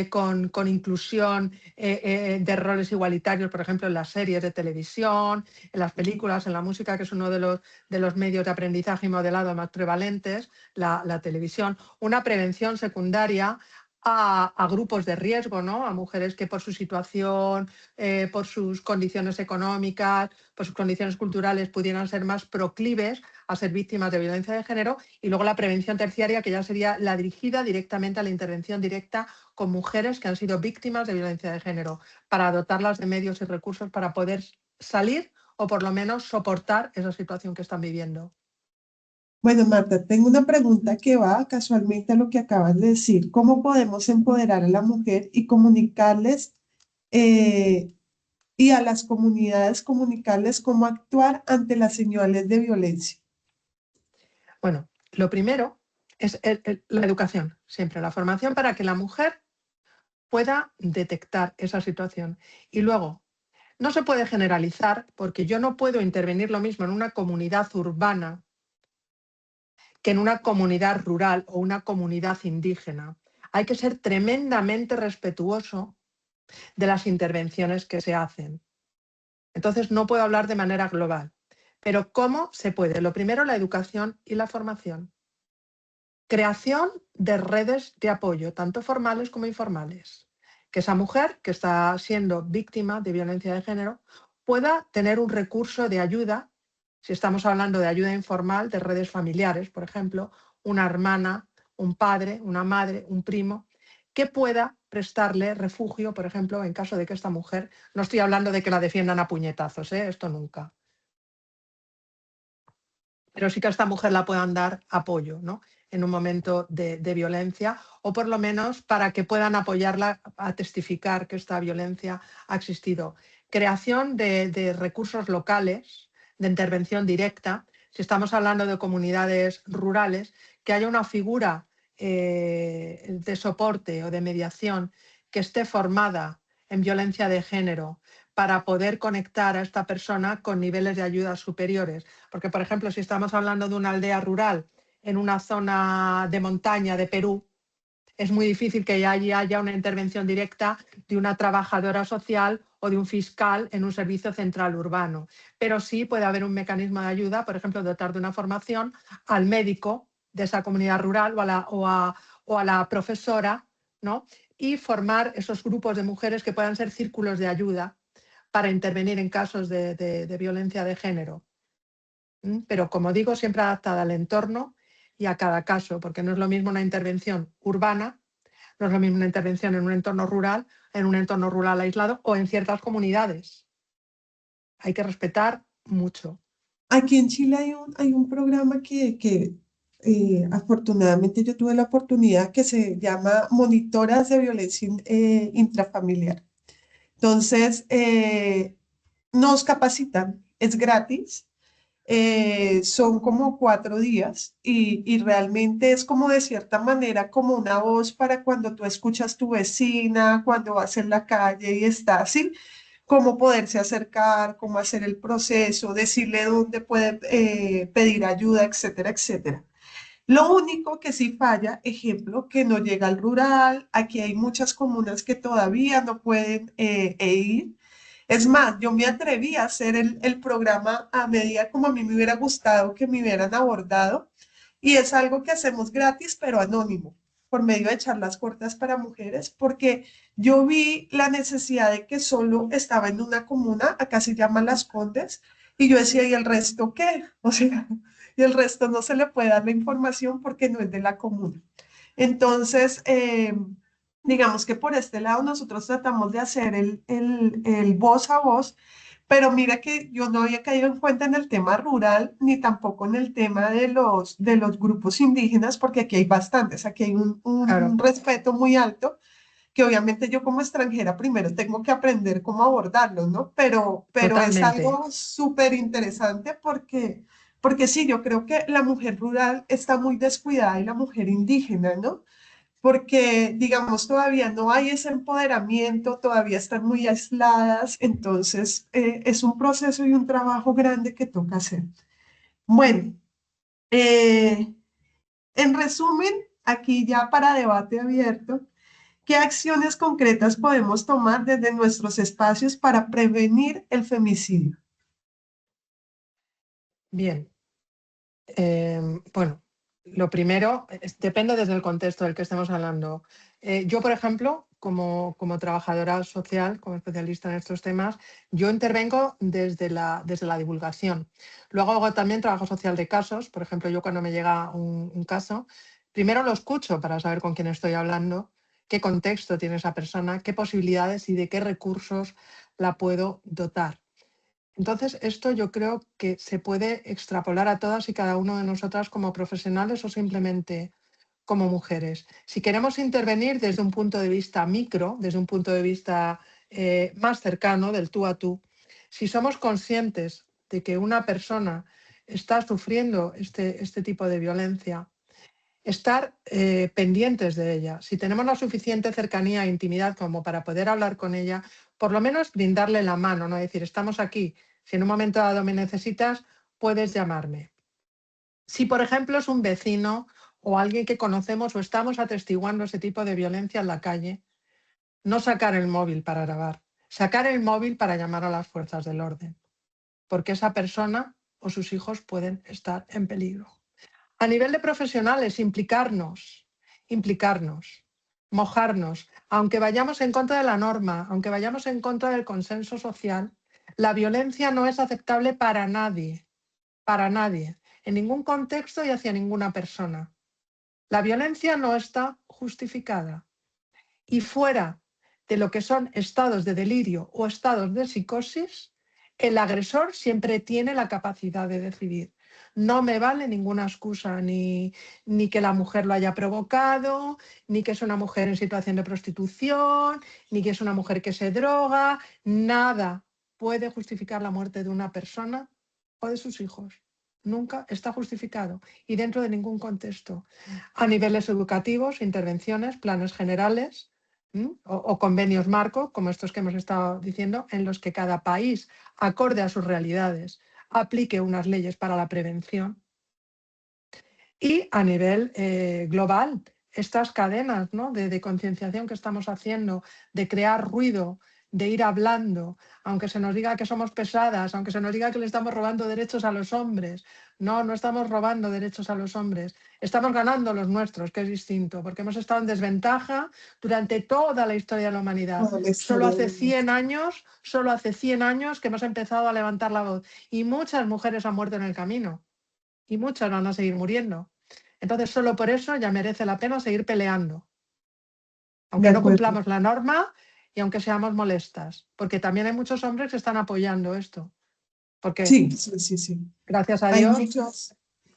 con inclusión de roles igualitarios, por ejemplo, en las series de televisión, en las películas, en la música, que es uno de los medios de aprendizaje y modelado más prevalentes, la televisión. Una prevención secundaria a grupos de riesgo, ¿no? A mujeres que por su situación, por sus condiciones económicas, por sus condiciones culturales pudieran ser más proclives a ser víctimas de violencia de género. Y luego la prevención terciaria, que ya sería la dirigida directamente a la intervención directa con mujeres que han sido víctimas de violencia de género, para dotarlas de medios y recursos para poder salir o por lo menos soportar esa situación que están viviendo. Bueno, Marta, tengo una pregunta que va casualmente a lo que acabas de decir. ¿Cómo podemos empoderar a la mujer y comunicarles eh, y a las comunidades comunicarles cómo actuar ante las señales de violencia? Bueno, lo primero es la educación, siempre la formación para que la mujer pueda detectar esa situación. Y luego, no se puede generalizar porque yo no puedo intervenir lo mismo en una comunidad urbana que en una comunidad rural o una comunidad indígena. Hay que ser tremendamente respetuoso de las intervenciones que se hacen. Entonces, no puedo hablar de manera global. Pero ¿cómo se puede? Lo primero, la educación y la formación. Creación de redes de apoyo, tanto formales como informales. Que esa mujer que está siendo víctima de violencia de género pueda tener un recurso de ayuda, si estamos hablando de ayuda informal, de redes familiares, por ejemplo, una hermana, un padre, una madre, un primo, que pueda prestarle refugio, por ejemplo, en caso de que esta mujer, no estoy hablando de que la defiendan a puñetazos, esto nunca, pero sí que a esta mujer la puedan dar apoyo, ¿no? En un momento de violencia, o por lo menos para que puedan apoyarla a testificar que esta violencia ha existido. Creación de recursos locales de intervención directa. Si estamos hablando de comunidades rurales, que haya una figura de soporte o de mediación que esté formada en violencia de género para poder conectar a esta persona con niveles de ayuda superiores. Porque, por ejemplo, si estamos hablando de una aldea rural en una zona de montaña de Perú, es muy difícil que allí haya una intervención directa de una trabajadora social o de un fiscal en un servicio central urbano. Pero sí puede haber un mecanismo de ayuda, por ejemplo, dotar de una formación al médico de esa comunidad rural o a la profesora, ¿no? Y formar esos grupos de mujeres que puedan ser círculos de ayuda para intervenir en casos de violencia de género. Pero, como digo, siempre adaptada al entorno y a cada caso, porque no es lo mismo una intervención urbana, no es lo mismo una intervención en un entorno rural aislado o en ciertas comunidades. Hay que respetar mucho. Aquí en Chile hay un programa afortunadamente yo tuve la oportunidad que se llama Monitoras de Violencia Intrafamiliar. Entonces, nos capacitan, es gratis, son como 4 días y realmente es como de cierta manera como una voz para cuando tú escuchas tu vecina, cuando vas en la calle y está así, cómo poderse acercar, cómo hacer el proceso, decirle dónde puede pedir ayuda, etcétera, etcétera. Lo único que sí falla, ejemplo, que no llega al rural, aquí hay muchas comunas que todavía no pueden ir. Es más, yo me atreví a hacer el programa a medida como a mí me hubiera gustado que me hubieran abordado y es algo que hacemos gratis, pero anónimo, por medio de charlas cortas para mujeres, porque yo vi la necesidad de que solo estaba en una comuna, acá se llama Las Condes, y yo decía, ¿y el resto qué? O sea, y el resto no se le puede dar la información porque no es de la comuna. Entonces, digamos que por este lado nosotros tratamos de hacer el voz a voz, pero mira que yo no había caído en cuenta en el tema rural ni tampoco en el tema de los grupos indígenas, porque aquí hay bastantes, aquí hay Claro, un respeto muy alto que obviamente yo como extranjera primero tengo que aprender cómo abordarlos, ¿no? Pero es totalmente. algo súper interesante porque sí, yo creo que la mujer rural está muy descuidada y la mujer indígena, ¿no? Porque, digamos, todavía no hay ese empoderamiento, todavía están muy aisladas, entonces es un proceso y un trabajo grande que toca hacer. Bueno, eh, en resumen, aquí ya para debate abierto, ¿qué acciones concretas podemos tomar desde nuestros espacios para prevenir el femicidio? Bien. Bueno, lo primero, depende desde el contexto del que estemos hablando. Yo, por ejemplo, como trabajadora social, como especialista en estos temas, yo intervengo desde la divulgación. Luego hago también trabajo social de casos. Por ejemplo, yo cuando me llega un caso, primero lo escucho para saber con quién estoy hablando, qué contexto tiene esa persona, qué posibilidades y de qué recursos la puedo dotar. Entonces, esto yo creo que se puede extrapolar a todas y cada uno de nosotras como profesionales o simplemente como mujeres. Si queremos intervenir desde un punto de vista micro, desde un punto de vista más cercano, del tú a tú, si somos conscientes de que una persona está sufriendo este tipo de violencia, estar pendientes de ella. Si tenemos la suficiente cercanía e intimidad como para poder hablar con ella, por lo menos brindarle la mano, no decir, estamos aquí, si en un momento dado me necesitas, puedes llamarme. Si, por ejemplo, es un vecino o alguien que conocemos o estamos atestiguando ese tipo de violencia en la calle, no sacar el móvil para grabar, sacar el móvil para llamar a las fuerzas del orden, porque esa persona o sus hijos pueden estar en peligro. A nivel de profesionales, implicarnos, mojarnos, aunque vayamos en contra de la norma, aunque vayamos en contra del consenso social, la violencia no es aceptable para nadie, en ningún contexto y hacia ninguna persona. La violencia no está justificada y fuera de lo que son estados de delirio o estados de psicosis, el agresor siempre tiene la capacidad de decidir. No me vale ninguna excusa, ni que la mujer lo haya provocado, ni que es una mujer en situación de prostitución, ni que es una mujer que se droga. Nada puede justificar la muerte de una persona o de sus hijos. nunca está justificado y dentro de ningún contexto. A niveles educativos, intervenciones, planes generales o convenios marco, como estos que hemos estado diciendo, en los que cada país, acorde a sus realidades, aplique unas leyes para la prevención. Y a nivel global, estas cadenas, ¿no?, de concienciación que estamos haciendo, de crear ruido, de ir hablando, aunque se nos diga que somos pesadas, aunque se nos diga que le estamos robando derechos a los hombres. No, no estamos robando derechos a los hombres, estamos ganando los nuestros, que es distinto, porque hemos estado en desventaja durante toda la historia de la humanidad. Toda la Solo historia hace del mundo. 100 años, solo hace 100 años que hemos empezado a levantar la voz y muchas mujeres han muerto en el camino y muchas van a seguir muriendo. Entonces, solo por eso ya merece la pena seguir peleando, De aunque no acuerdo. cumplamos la norma y aunque seamos molestas, porque también hay muchos hombres que están apoyando esto, porque Sí, sí, sí, sí. gracias a Hay Dios, muchos,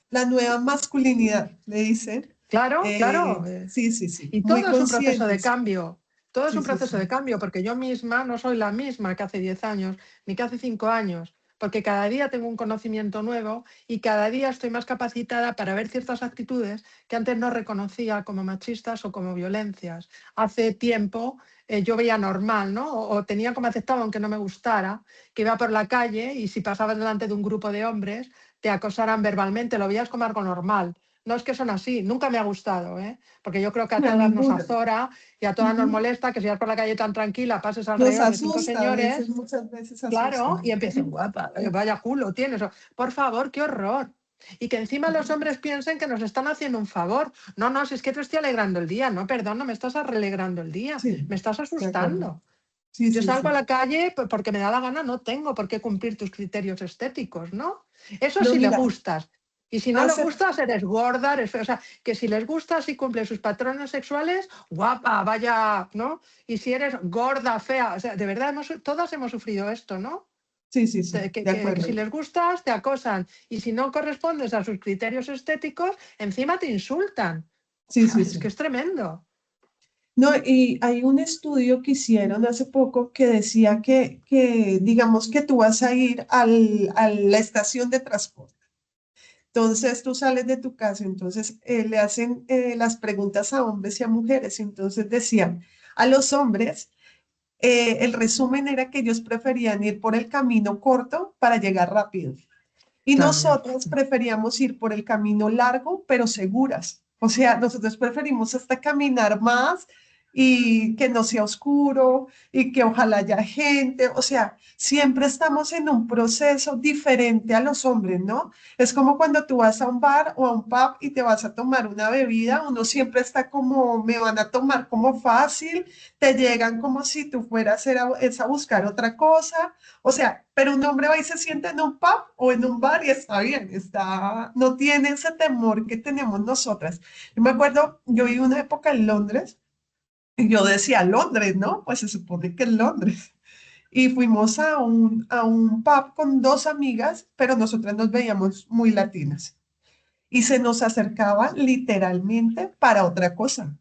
la nueva masculinidad, le dicen. claro, claro, Sí, sí, sí, y muy todo es un proceso de conscientes. cambio, todo es Sí, un sí, proceso sí. de cambio, porque yo misma no soy la misma que hace 10 años, ni que hace 5 años, porque cada día tengo un conocimiento nuevo y cada día estoy más capacitada para ver ciertas actitudes que antes no reconocía como machistas o como violencias. Hace tiempo yo veía normal, ¿no? O tenía como aceptado, aunque no me gustara, que iba por la calle y si pasabas delante de un grupo de hombres, te acosaran verbalmente, lo veías como algo normal. No es que son así, nunca me ha gustado, ¿eh? Porque yo creo que a A todas nos ninguna. azora y a todas nos Ujú. molesta que si vas por la calle tan tranquila, pases Nos alrededor de 5 asusta, a veces, señores, muchas veces asusta. claro, y empiecen, guapa, vaya culo tienes. Por favor, qué horror. Y que encima los hombres piensen que nos están haciendo un favor. No, no, si es que te estoy alegrando el día. No, perdón, no me estás alegrando el día. Sí, Me estás de acuerdo. asustando. Sí, Yo sí, salgo a sí. la calle porque me da la gana, no tengo por qué cumplir tus criterios estéticos, ¿no? Eso No, sí le mira, gustas. Y si no le hace, gustas, eres gorda, eres fea. O sea, que si les gustas y cumple sus patrones sexuales, guapa, vaya, ¿no? Y si eres gorda, fea, o sea, de verdad, todas hemos sufrido esto, ¿no? sí, sí, sí, Que, de que si acuerdo. les gustas, te acosan. Y si no correspondes a sus criterios estéticos, encima te insultan. Sí, sí, Es que sí. es tremendo. No, y hay un estudio que hicieron hace poco que decía que digamos que tú vas a ir a la estación de transporte. Entonces tú sales de tu casa, entonces le hacen las preguntas a hombres y a mujeres. Entonces decían, a los hombres, el resumen era que ellos preferían ir por el camino corto para llegar rápido. Y Claro. nosotros preferíamos ir por el camino largo, pero seguras. O sea, nosotros preferimos hasta caminar más y que no sea oscuro y que ojalá haya gente. O sea, siempre estamos en un proceso diferente a los hombres, ¿no? Es como cuando tú vas a un bar o a un pub y te vas a tomar una bebida, uno siempre está como, me van a tomar como fácil, te llegan como si tú fueras a buscar otra cosa. O sea, pero un hombre va y se sienta en un pub o en un bar y está bien, está, no tiene ese temor que tenemos nosotras. Yo me acuerdo, yo viví una época en Londres y yo decía Londres, ¿no? Pues se supone que es Londres. Y fuimos a un pub con dos amigas, pero nosotras nos veíamos muy latinas y se nos acercaban literalmente para otra cosa.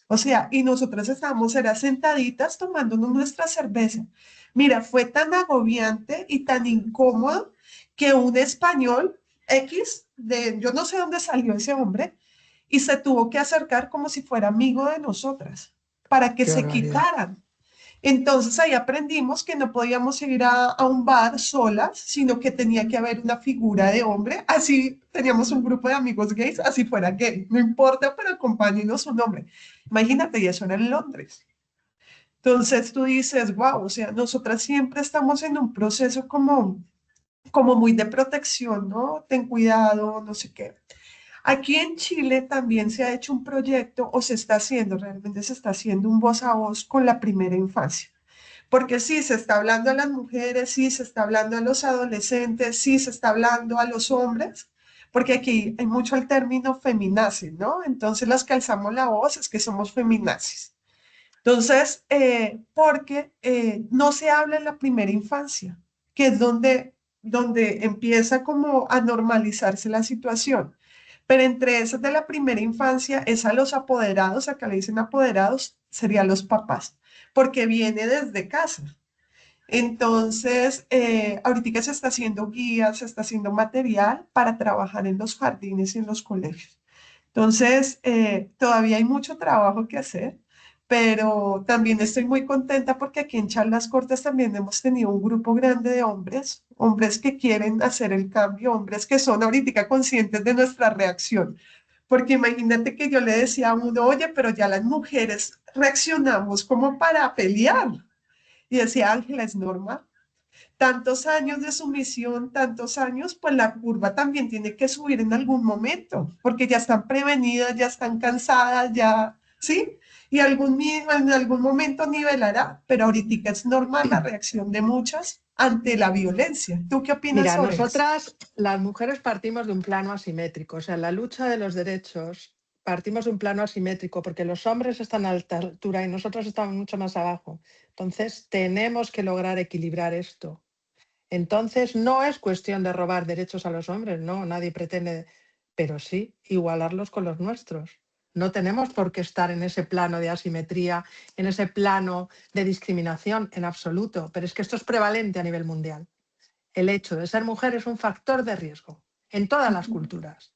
O sea, y nosotras estábamos era sentaditas tomándonos nuestra cerveza. Mira, fue tan agobiante y tan incómodo que un español X, yo no sé dónde salió ese hombre, y se tuvo que acercar como si fuera amigo de nosotras para que Qué se barbaridad. quitaran. Entonces ahí aprendimos que no podíamos ir a un bar solas, sino que tenía que haber una figura de hombre. Así teníamos un grupo de amigos gays, así fuera gay, no importa, pero acompáñenos un hombre. Imagínate, y eso era en Londres. Entonces tú dices, wow, o sea, nosotras siempre estamos en un proceso como muy de protección, ¿no? Ten cuidado, no sé qué. Aquí en Chile también se ha hecho un proyecto o se está haciendo, realmente se está haciendo un voz a voz con la primera infancia. Porque sí, se está hablando a las mujeres, sí, se está hablando a los adolescentes, sí, se está hablando a los hombres, porque aquí hay mucho el término feminazi, ¿no? Entonces las que alzamos la voz es que somos feminazis. Entonces, porque no se habla en la primera infancia, que es donde empieza como a normalizarse la situación. Pero entre esas de la primera infancia es a los apoderados, acá le dicen apoderados, serían los papás, porque viene desde casa. Entonces, ahorita se está haciendo guías, se está haciendo material para trabajar en los jardines y en los colegios. Entonces, todavía hay mucho trabajo que hacer, pero también estoy muy contenta porque aquí en Charlas Cortas también hemos tenido un grupo grande de hombres, hombres que quieren hacer el cambio, hombres que son ahorita conscientes de nuestra reacción. Porque imagínate que yo le decía a uno, oye, pero ya las mujeres reaccionamos como para pelear. Y decía, Ángela, es normal. Tantos años de sumisión, tantos años, pues la curva también tiene que subir en algún momento, porque ya están prevenidas, ya están cansadas, ya, ¿sí? Y en algún momento nivelará, pero ahorita es normal la reacción de muchas ante la violencia. ¿Tú qué opinas Mira, sobre eso? nosotras, las mujeres, partimos de un plano asimétrico. O sea, en la lucha de los derechos partimos de un plano asimétrico porque los hombres están a alta altura y nosotros estamos mucho más abajo. Entonces, tenemos que lograr equilibrar esto. Entonces, no es cuestión de robar derechos a los hombres, no, nadie pretende, pero sí igualarlos con los nuestros. No tenemos por qué estar en ese plano de asimetría, en ese plano de discriminación en absoluto, pero es que esto es prevalente a nivel mundial. El hecho de ser mujer es un factor de riesgo en todas las culturas.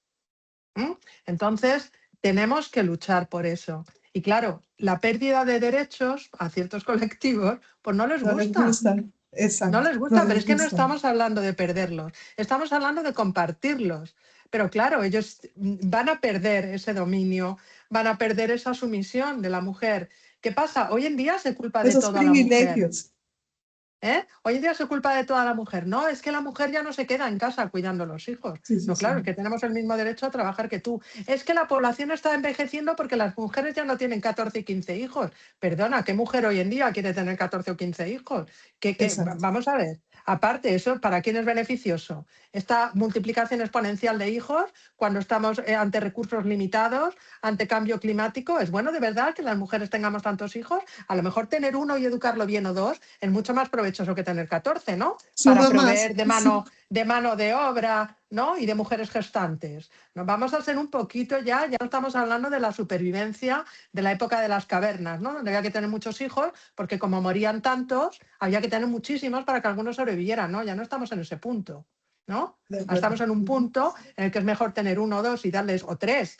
Entonces, tenemos que luchar por eso. Y claro, la pérdida de derechos a ciertos colectivos, pues no les No les gusta. gusta, No exacto, les no gusta, pero les es que no gusta. estamos hablando de perderlos, estamos hablando de compartirlos. Pero claro, ellos van a perder ese dominio, van a perder esa sumisión de la mujer. ¿Qué pasa? Hoy en día se culpa de Esos todo a la mujer. privilegios. Hoy en día se culpa de toda la mujer. No, es que la mujer ya no se queda en casa cuidando a los hijos. Sí, sí, No, claro, es sí. que tenemos el mismo derecho a trabajar que tú. Es que la población está envejeciendo porque las mujeres ya no tienen 14 y 15 hijos. Perdona, ¿qué mujer hoy en día quiere tener 14 o 15 hijos? Exacto. Vamos a ver. Aparte, eso, ¿para quién es beneficioso? Esta multiplicación exponencial de hijos, cuando estamos ante recursos limitados, ante cambio climático, ¿es bueno de verdad que las mujeres tengamos tantos hijos? A lo mejor tener uno y educarlo bien o dos es mucho más provechoso que tener 14, ¿no? Para Suma más. proveer de mano de obra, ¿no? Y de mujeres gestantes. Nos vamos a hacer un poquito ya no estamos hablando de la supervivencia de la época de las cavernas, ¿no? Donde había que tener muchos hijos, porque como morían tantos, había que tener muchísimos para que algunos sobrevivieran, ¿no? Ya no estamos en ese punto, ¿no? De Estamos acuerdo. en un Ujú. punto en el que es mejor tener uno o dos y darles, o tres,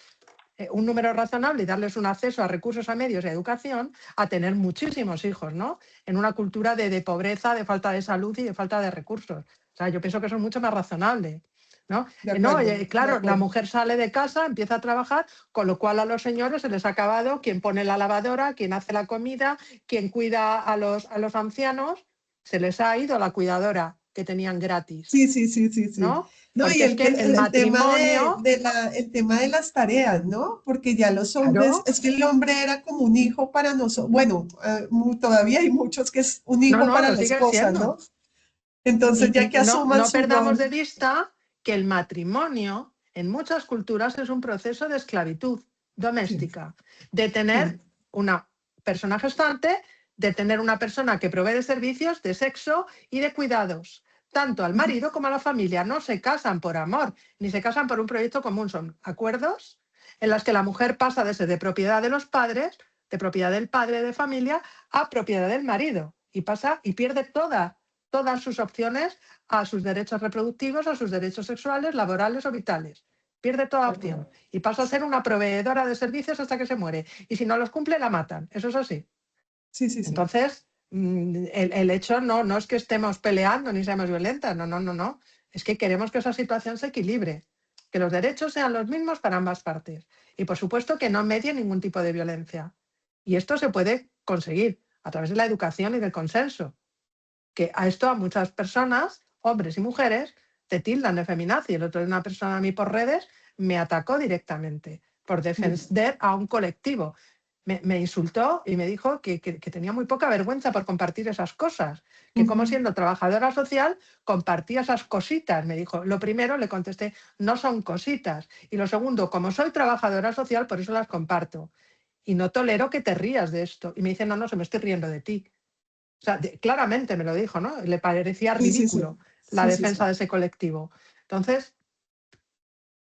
un número razonable y darles un acceso a recursos, a medios y a educación, a tener muchísimos hijos, ¿no? En una cultura de pobreza, de falta de salud y de falta de recursos. O sea, yo pienso que eso es mucho más razonable, ¿no? De No, acuerdo, de claro, la acuerdo. mujer sale de casa, empieza a trabajar, con lo cual a los señores se les ha acabado quien pone la lavadora, quien hace la comida, quien cuida a los ancianos, se les ha ido la cuidadora que tenían gratis, Sí, sí, sí, sí, sí. ¿no? No, y Porque es que el el tema matrimonio, el tema de las tareas, ¿no? Porque ya los hombres, claro, es que el hombre era como un hijo para nosotros. Bueno, todavía hay muchos que es un no, hijo no, para lo la sigue esposa, ¿no? siendo. Entonces, ya que Y no, asuman no su perdamos rol. de vista que el matrimonio en muchas culturas es un proceso de esclavitud Sí, doméstica, de sí. tener una persona gestante, de tener una persona que provee de servicios, de sexo y de cuidados, tanto al Ujú. marido como a la familia. No se casan por amor, ni se casan por un proyecto común, son acuerdos en los que la mujer pasa de ser de propiedad de los padres, de propiedad del padre de familia, a propiedad del marido y pasa y pierde todas sus opciones a sus derechos reproductivos, a sus derechos sexuales, laborales o vitales. Pierde toda De opción acuerdo. y pasa a ser una proveedora de servicios hasta que se muere. Y si no los cumple, la matan. Eso es así. Sí, sí, sí. Entonces, el hecho no es que estemos peleando ni seamos violentas, no, no, no, no. Es que queremos que esa situación se equilibre, que los derechos sean los mismos para ambas partes. Y por supuesto que no medie ningún tipo de violencia. Y esto se puede conseguir a través de la educación y del consenso, que a esto a muchas personas, hombres y mujeres, te tildan de feminazi. El otro día una persona a mí por redes me atacó directamente por Mm, defender a un colectivo. Me insultó y me dijo que tenía muy poca vergüenza por compartir esas cosas, que como ujú. siendo trabajadora social compartía esas cositas. Me dijo, lo primero le contesté, no son cositas. Y lo segundo, como soy trabajadora social, por eso las comparto. Y no tolero que te rías de esto. Y me dice, no, no, se me estoy riendo de ti. O sea, claramente me lo dijo, ¿no? Le parecía Sí, sí, sí. ridículo la Sí, sí, defensa sí. de ese colectivo. Entonces,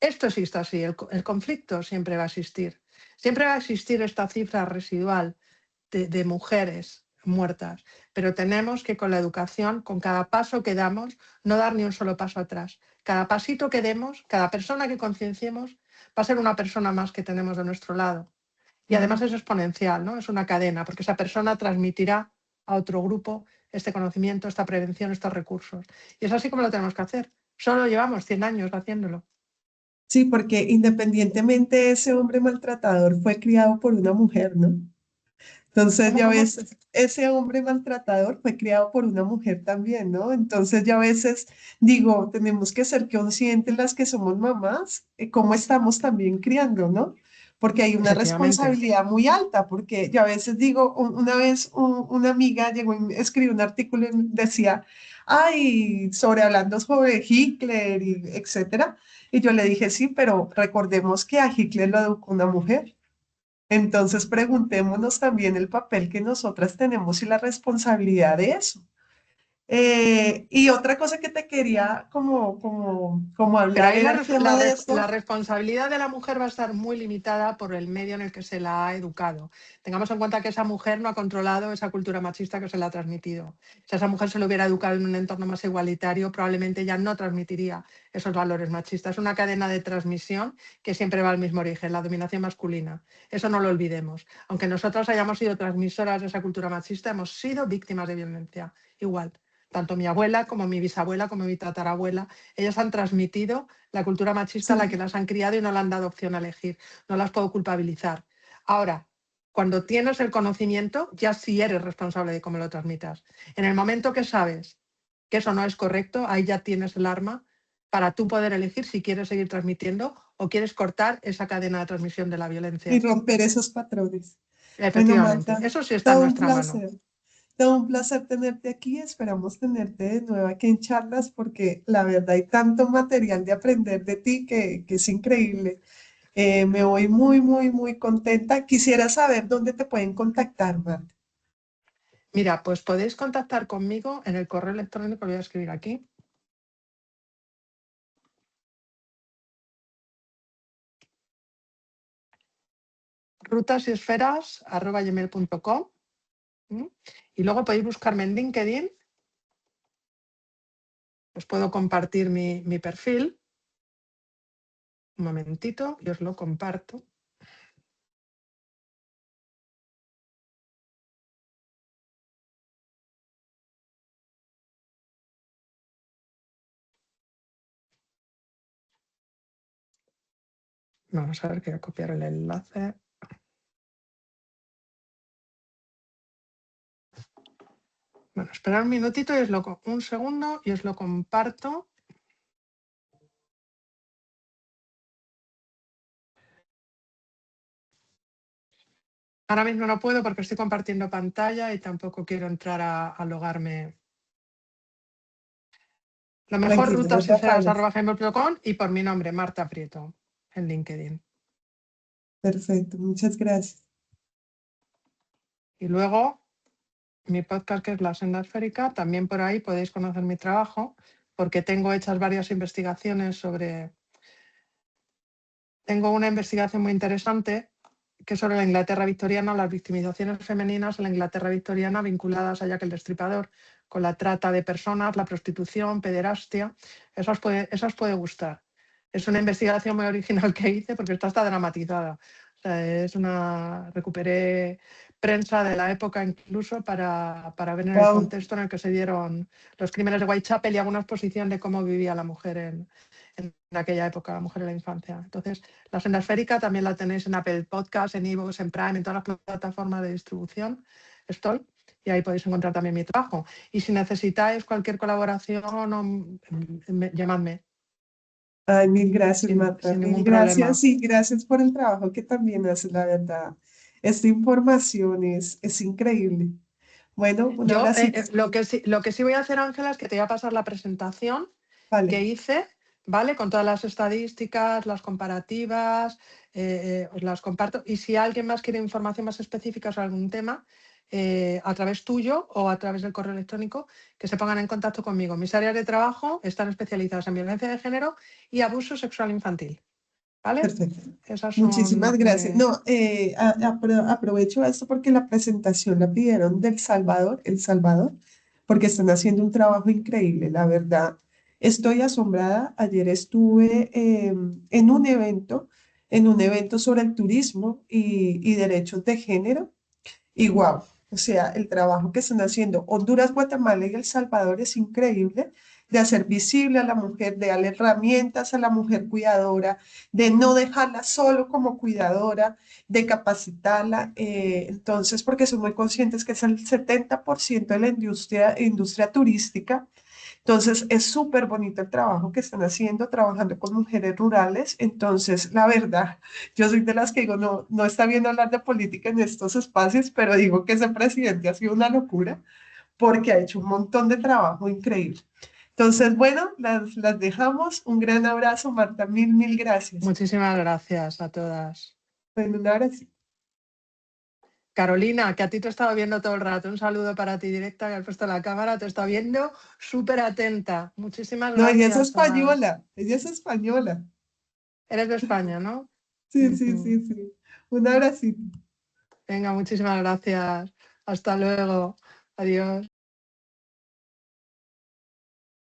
esto existe así, el conflicto siempre va a existir. Siempre va a existir esta cifra residual de mujeres muertas. Pero tenemos que con la educación, con cada paso que damos, no dar ni un solo paso atrás. Cada pasito que demos, cada persona que concienciemos, va a ser una persona más que tenemos de nuestro lado. Y además es exponencial, ¿no? Es una cadena, porque esa persona transmitirá a otro grupo este conocimiento, esta prevención, estos recursos. Y es así como lo tenemos que hacer. Solo llevamos 100 años haciéndolo. Sí, porque independientemente ese hombre maltratador fue criado por una mujer, ¿no? Entonces ¿Cómo, ya cómo? ves, ese hombre maltratador fue criado por una mujer también, ¿no? Entonces ya a veces digo, tenemos que ser conscientes las que somos mamás, cómo estamos también criando, ¿no? Porque hay una Efectivamente. responsabilidad muy alta, porque yo a veces digo, una vez una amiga llegó y escribió un artículo y decía, ay, hablando sobre Hitler y etcétera, y yo le dije, sí, pero recordemos que a Hitler lo educó una mujer. Entonces preguntémonos también el papel que nosotras tenemos y la responsabilidad de eso. Y otra cosa que te quería como Pero hablar ahí era el tema de la esto. responsabilidad de la mujer va a estar muy limitada por el medio en el que se la ha educado. Tengamos en cuenta que esa mujer no ha controlado esa cultura machista que se le ha transmitido. Si a esa mujer se le hubiera educado en un entorno más igualitario, probablemente ella no transmitiría esos valores machistas. Es una cadena de transmisión que siempre va al mismo origen, la dominación masculina. Eso no lo olvidemos. Aunque nosotras hayamos sido transmisoras de esa cultura machista, hemos sido víctimas de violencia. Igual. Tanto mi abuela como mi bisabuela como mi tatarabuela, ellas han transmitido la cultura machista a la que Sí, las han criado y no le han dado opción a elegir. No las puedo culpabilizar. Ahora, cuando tienes el conocimiento, ya sí eres responsable de cómo lo transmitas. En el momento que sabes que eso no es correcto, ahí ya tienes el arma para tú poder elegir si quieres seguir transmitiendo o quieres cortar esa cadena de transmisión de la y violencia. romper esos patrones. Bueno, Efectivamente, Marta, eso sí está en todo un nuestra mano. placer. Todo un placer tenerte aquí. Esperamos tenerte de nuevo aquí en charlas porque la verdad hay tanto material de aprender de ti que es increíble. Me voy muy contenta. Quisiera saber dónde te pueden contactar, Marta. Mira, pues podéis contactar conmigo en el correo electrónico, lo voy a escribir aquí. rutasyesferas@gmail.com. Y luego podéis buscarme en LinkedIn. Os puedo compartir mi perfil. Un momentito y os lo comparto. Vamos a ver, quiero copiar el enlace. Bueno, esperad un minutito y un segundo y os lo comparto. Ahora mismo no puedo porque estoy compartiendo pantalla y tampoco quiero entrar a logarme. Lo mejor, Tranquilo, no te afanes. rutasyesferas@gmail.com y por mi nombre, Marta Prieto, en LinkedIn. Perfecto, muchas gracias. Y luego mi podcast, que es La Senda Esférica, también por ahí podéis conocer mi trabajo, porque tengo hechas varias investigaciones sobre... Tengo una investigación muy interesante que es sobre la Inglaterra victoriana, las victimizaciones femeninas en la Inglaterra victoriana vinculadas a Jack el Destripador, con la trata de personas, la prostitución, pederastia. Eso os puede gustar. Es una investigación muy original que hice porque está dramatizada. O sea, recuperé prensa de la época incluso para ver en el Wow. contexto en el que se dieron los crímenes de Whitechapel y alguna exposición de cómo vivía la mujer en aquella época, la mujer en la infancia. Entonces, La Senda Esférica también la tenéis en Apple Podcast, en iVoox, en Prime, en todas las plataformas de distribución. Estoy y ahí podéis encontrar también mi trabajo. Y si necesitáis cualquier colaboración, llamadme Ay, mil gracias, Marta. sin Mil ningún problema. gracias y gracias por el trabajo que también haces, la verdad. Esta información es increíble. Bueno, un Yo abracito. lo que sí voy a hacer, Ángela, es que te voy a pasar la presentación Vale, que hice, ¿vale? Con todas las estadísticas, las comparativas, os las comparto. Y si alguien más quiere información más específica sobre algún tema, a través tuyo o a través del correo electrónico, que se pongan en contacto conmigo. Mis áreas de trabajo están especializadas en violencia de género y abuso sexual infantil. ¿vale? Perfecto. Esas Muchísimas son... gracias. No, aprovecho esto porque la presentación la pidieron del Salvador, El Salvador, porque están haciendo un trabajo increíble, la verdad. Estoy asombrada. Ayer estuve en un evento sobre el turismo y derechos de género. Y wow, o sea, el trabajo que están haciendo Honduras, Guatemala y El Salvador es increíble, de hacer visible a la mujer, de darle herramientas a la mujer cuidadora, de no dejarla solo como cuidadora, de capacitarla. Entonces, porque son muy conscientes que es el 70% de la industria turística, entonces, es súper bonito el trabajo que están haciendo, trabajando con mujeres rurales. Entonces, la verdad, yo soy de las que digo, no, no está bien hablar de política en estos espacios, pero digo que ese presidente ha sido una locura porque ha hecho un montón de trabajo increíble. Entonces, bueno, las dejamos. Un gran abrazo, Marta. Mil, mil gracias. Muchísimas gracias a todas. Bueno, un abrazo. Carolina, que a ti te he estado viendo todo el rato. Un saludo para ti directa, que has puesto la cámara. Te he estado viendo súper atenta. Muchísimas No, ella es gracias, Tomás. española. Ella es española. Eres de España, ¿no? Sí, sí, Ujú. sí, sí. Un abracito. Venga, muchísimas gracias. Hasta luego. Adiós.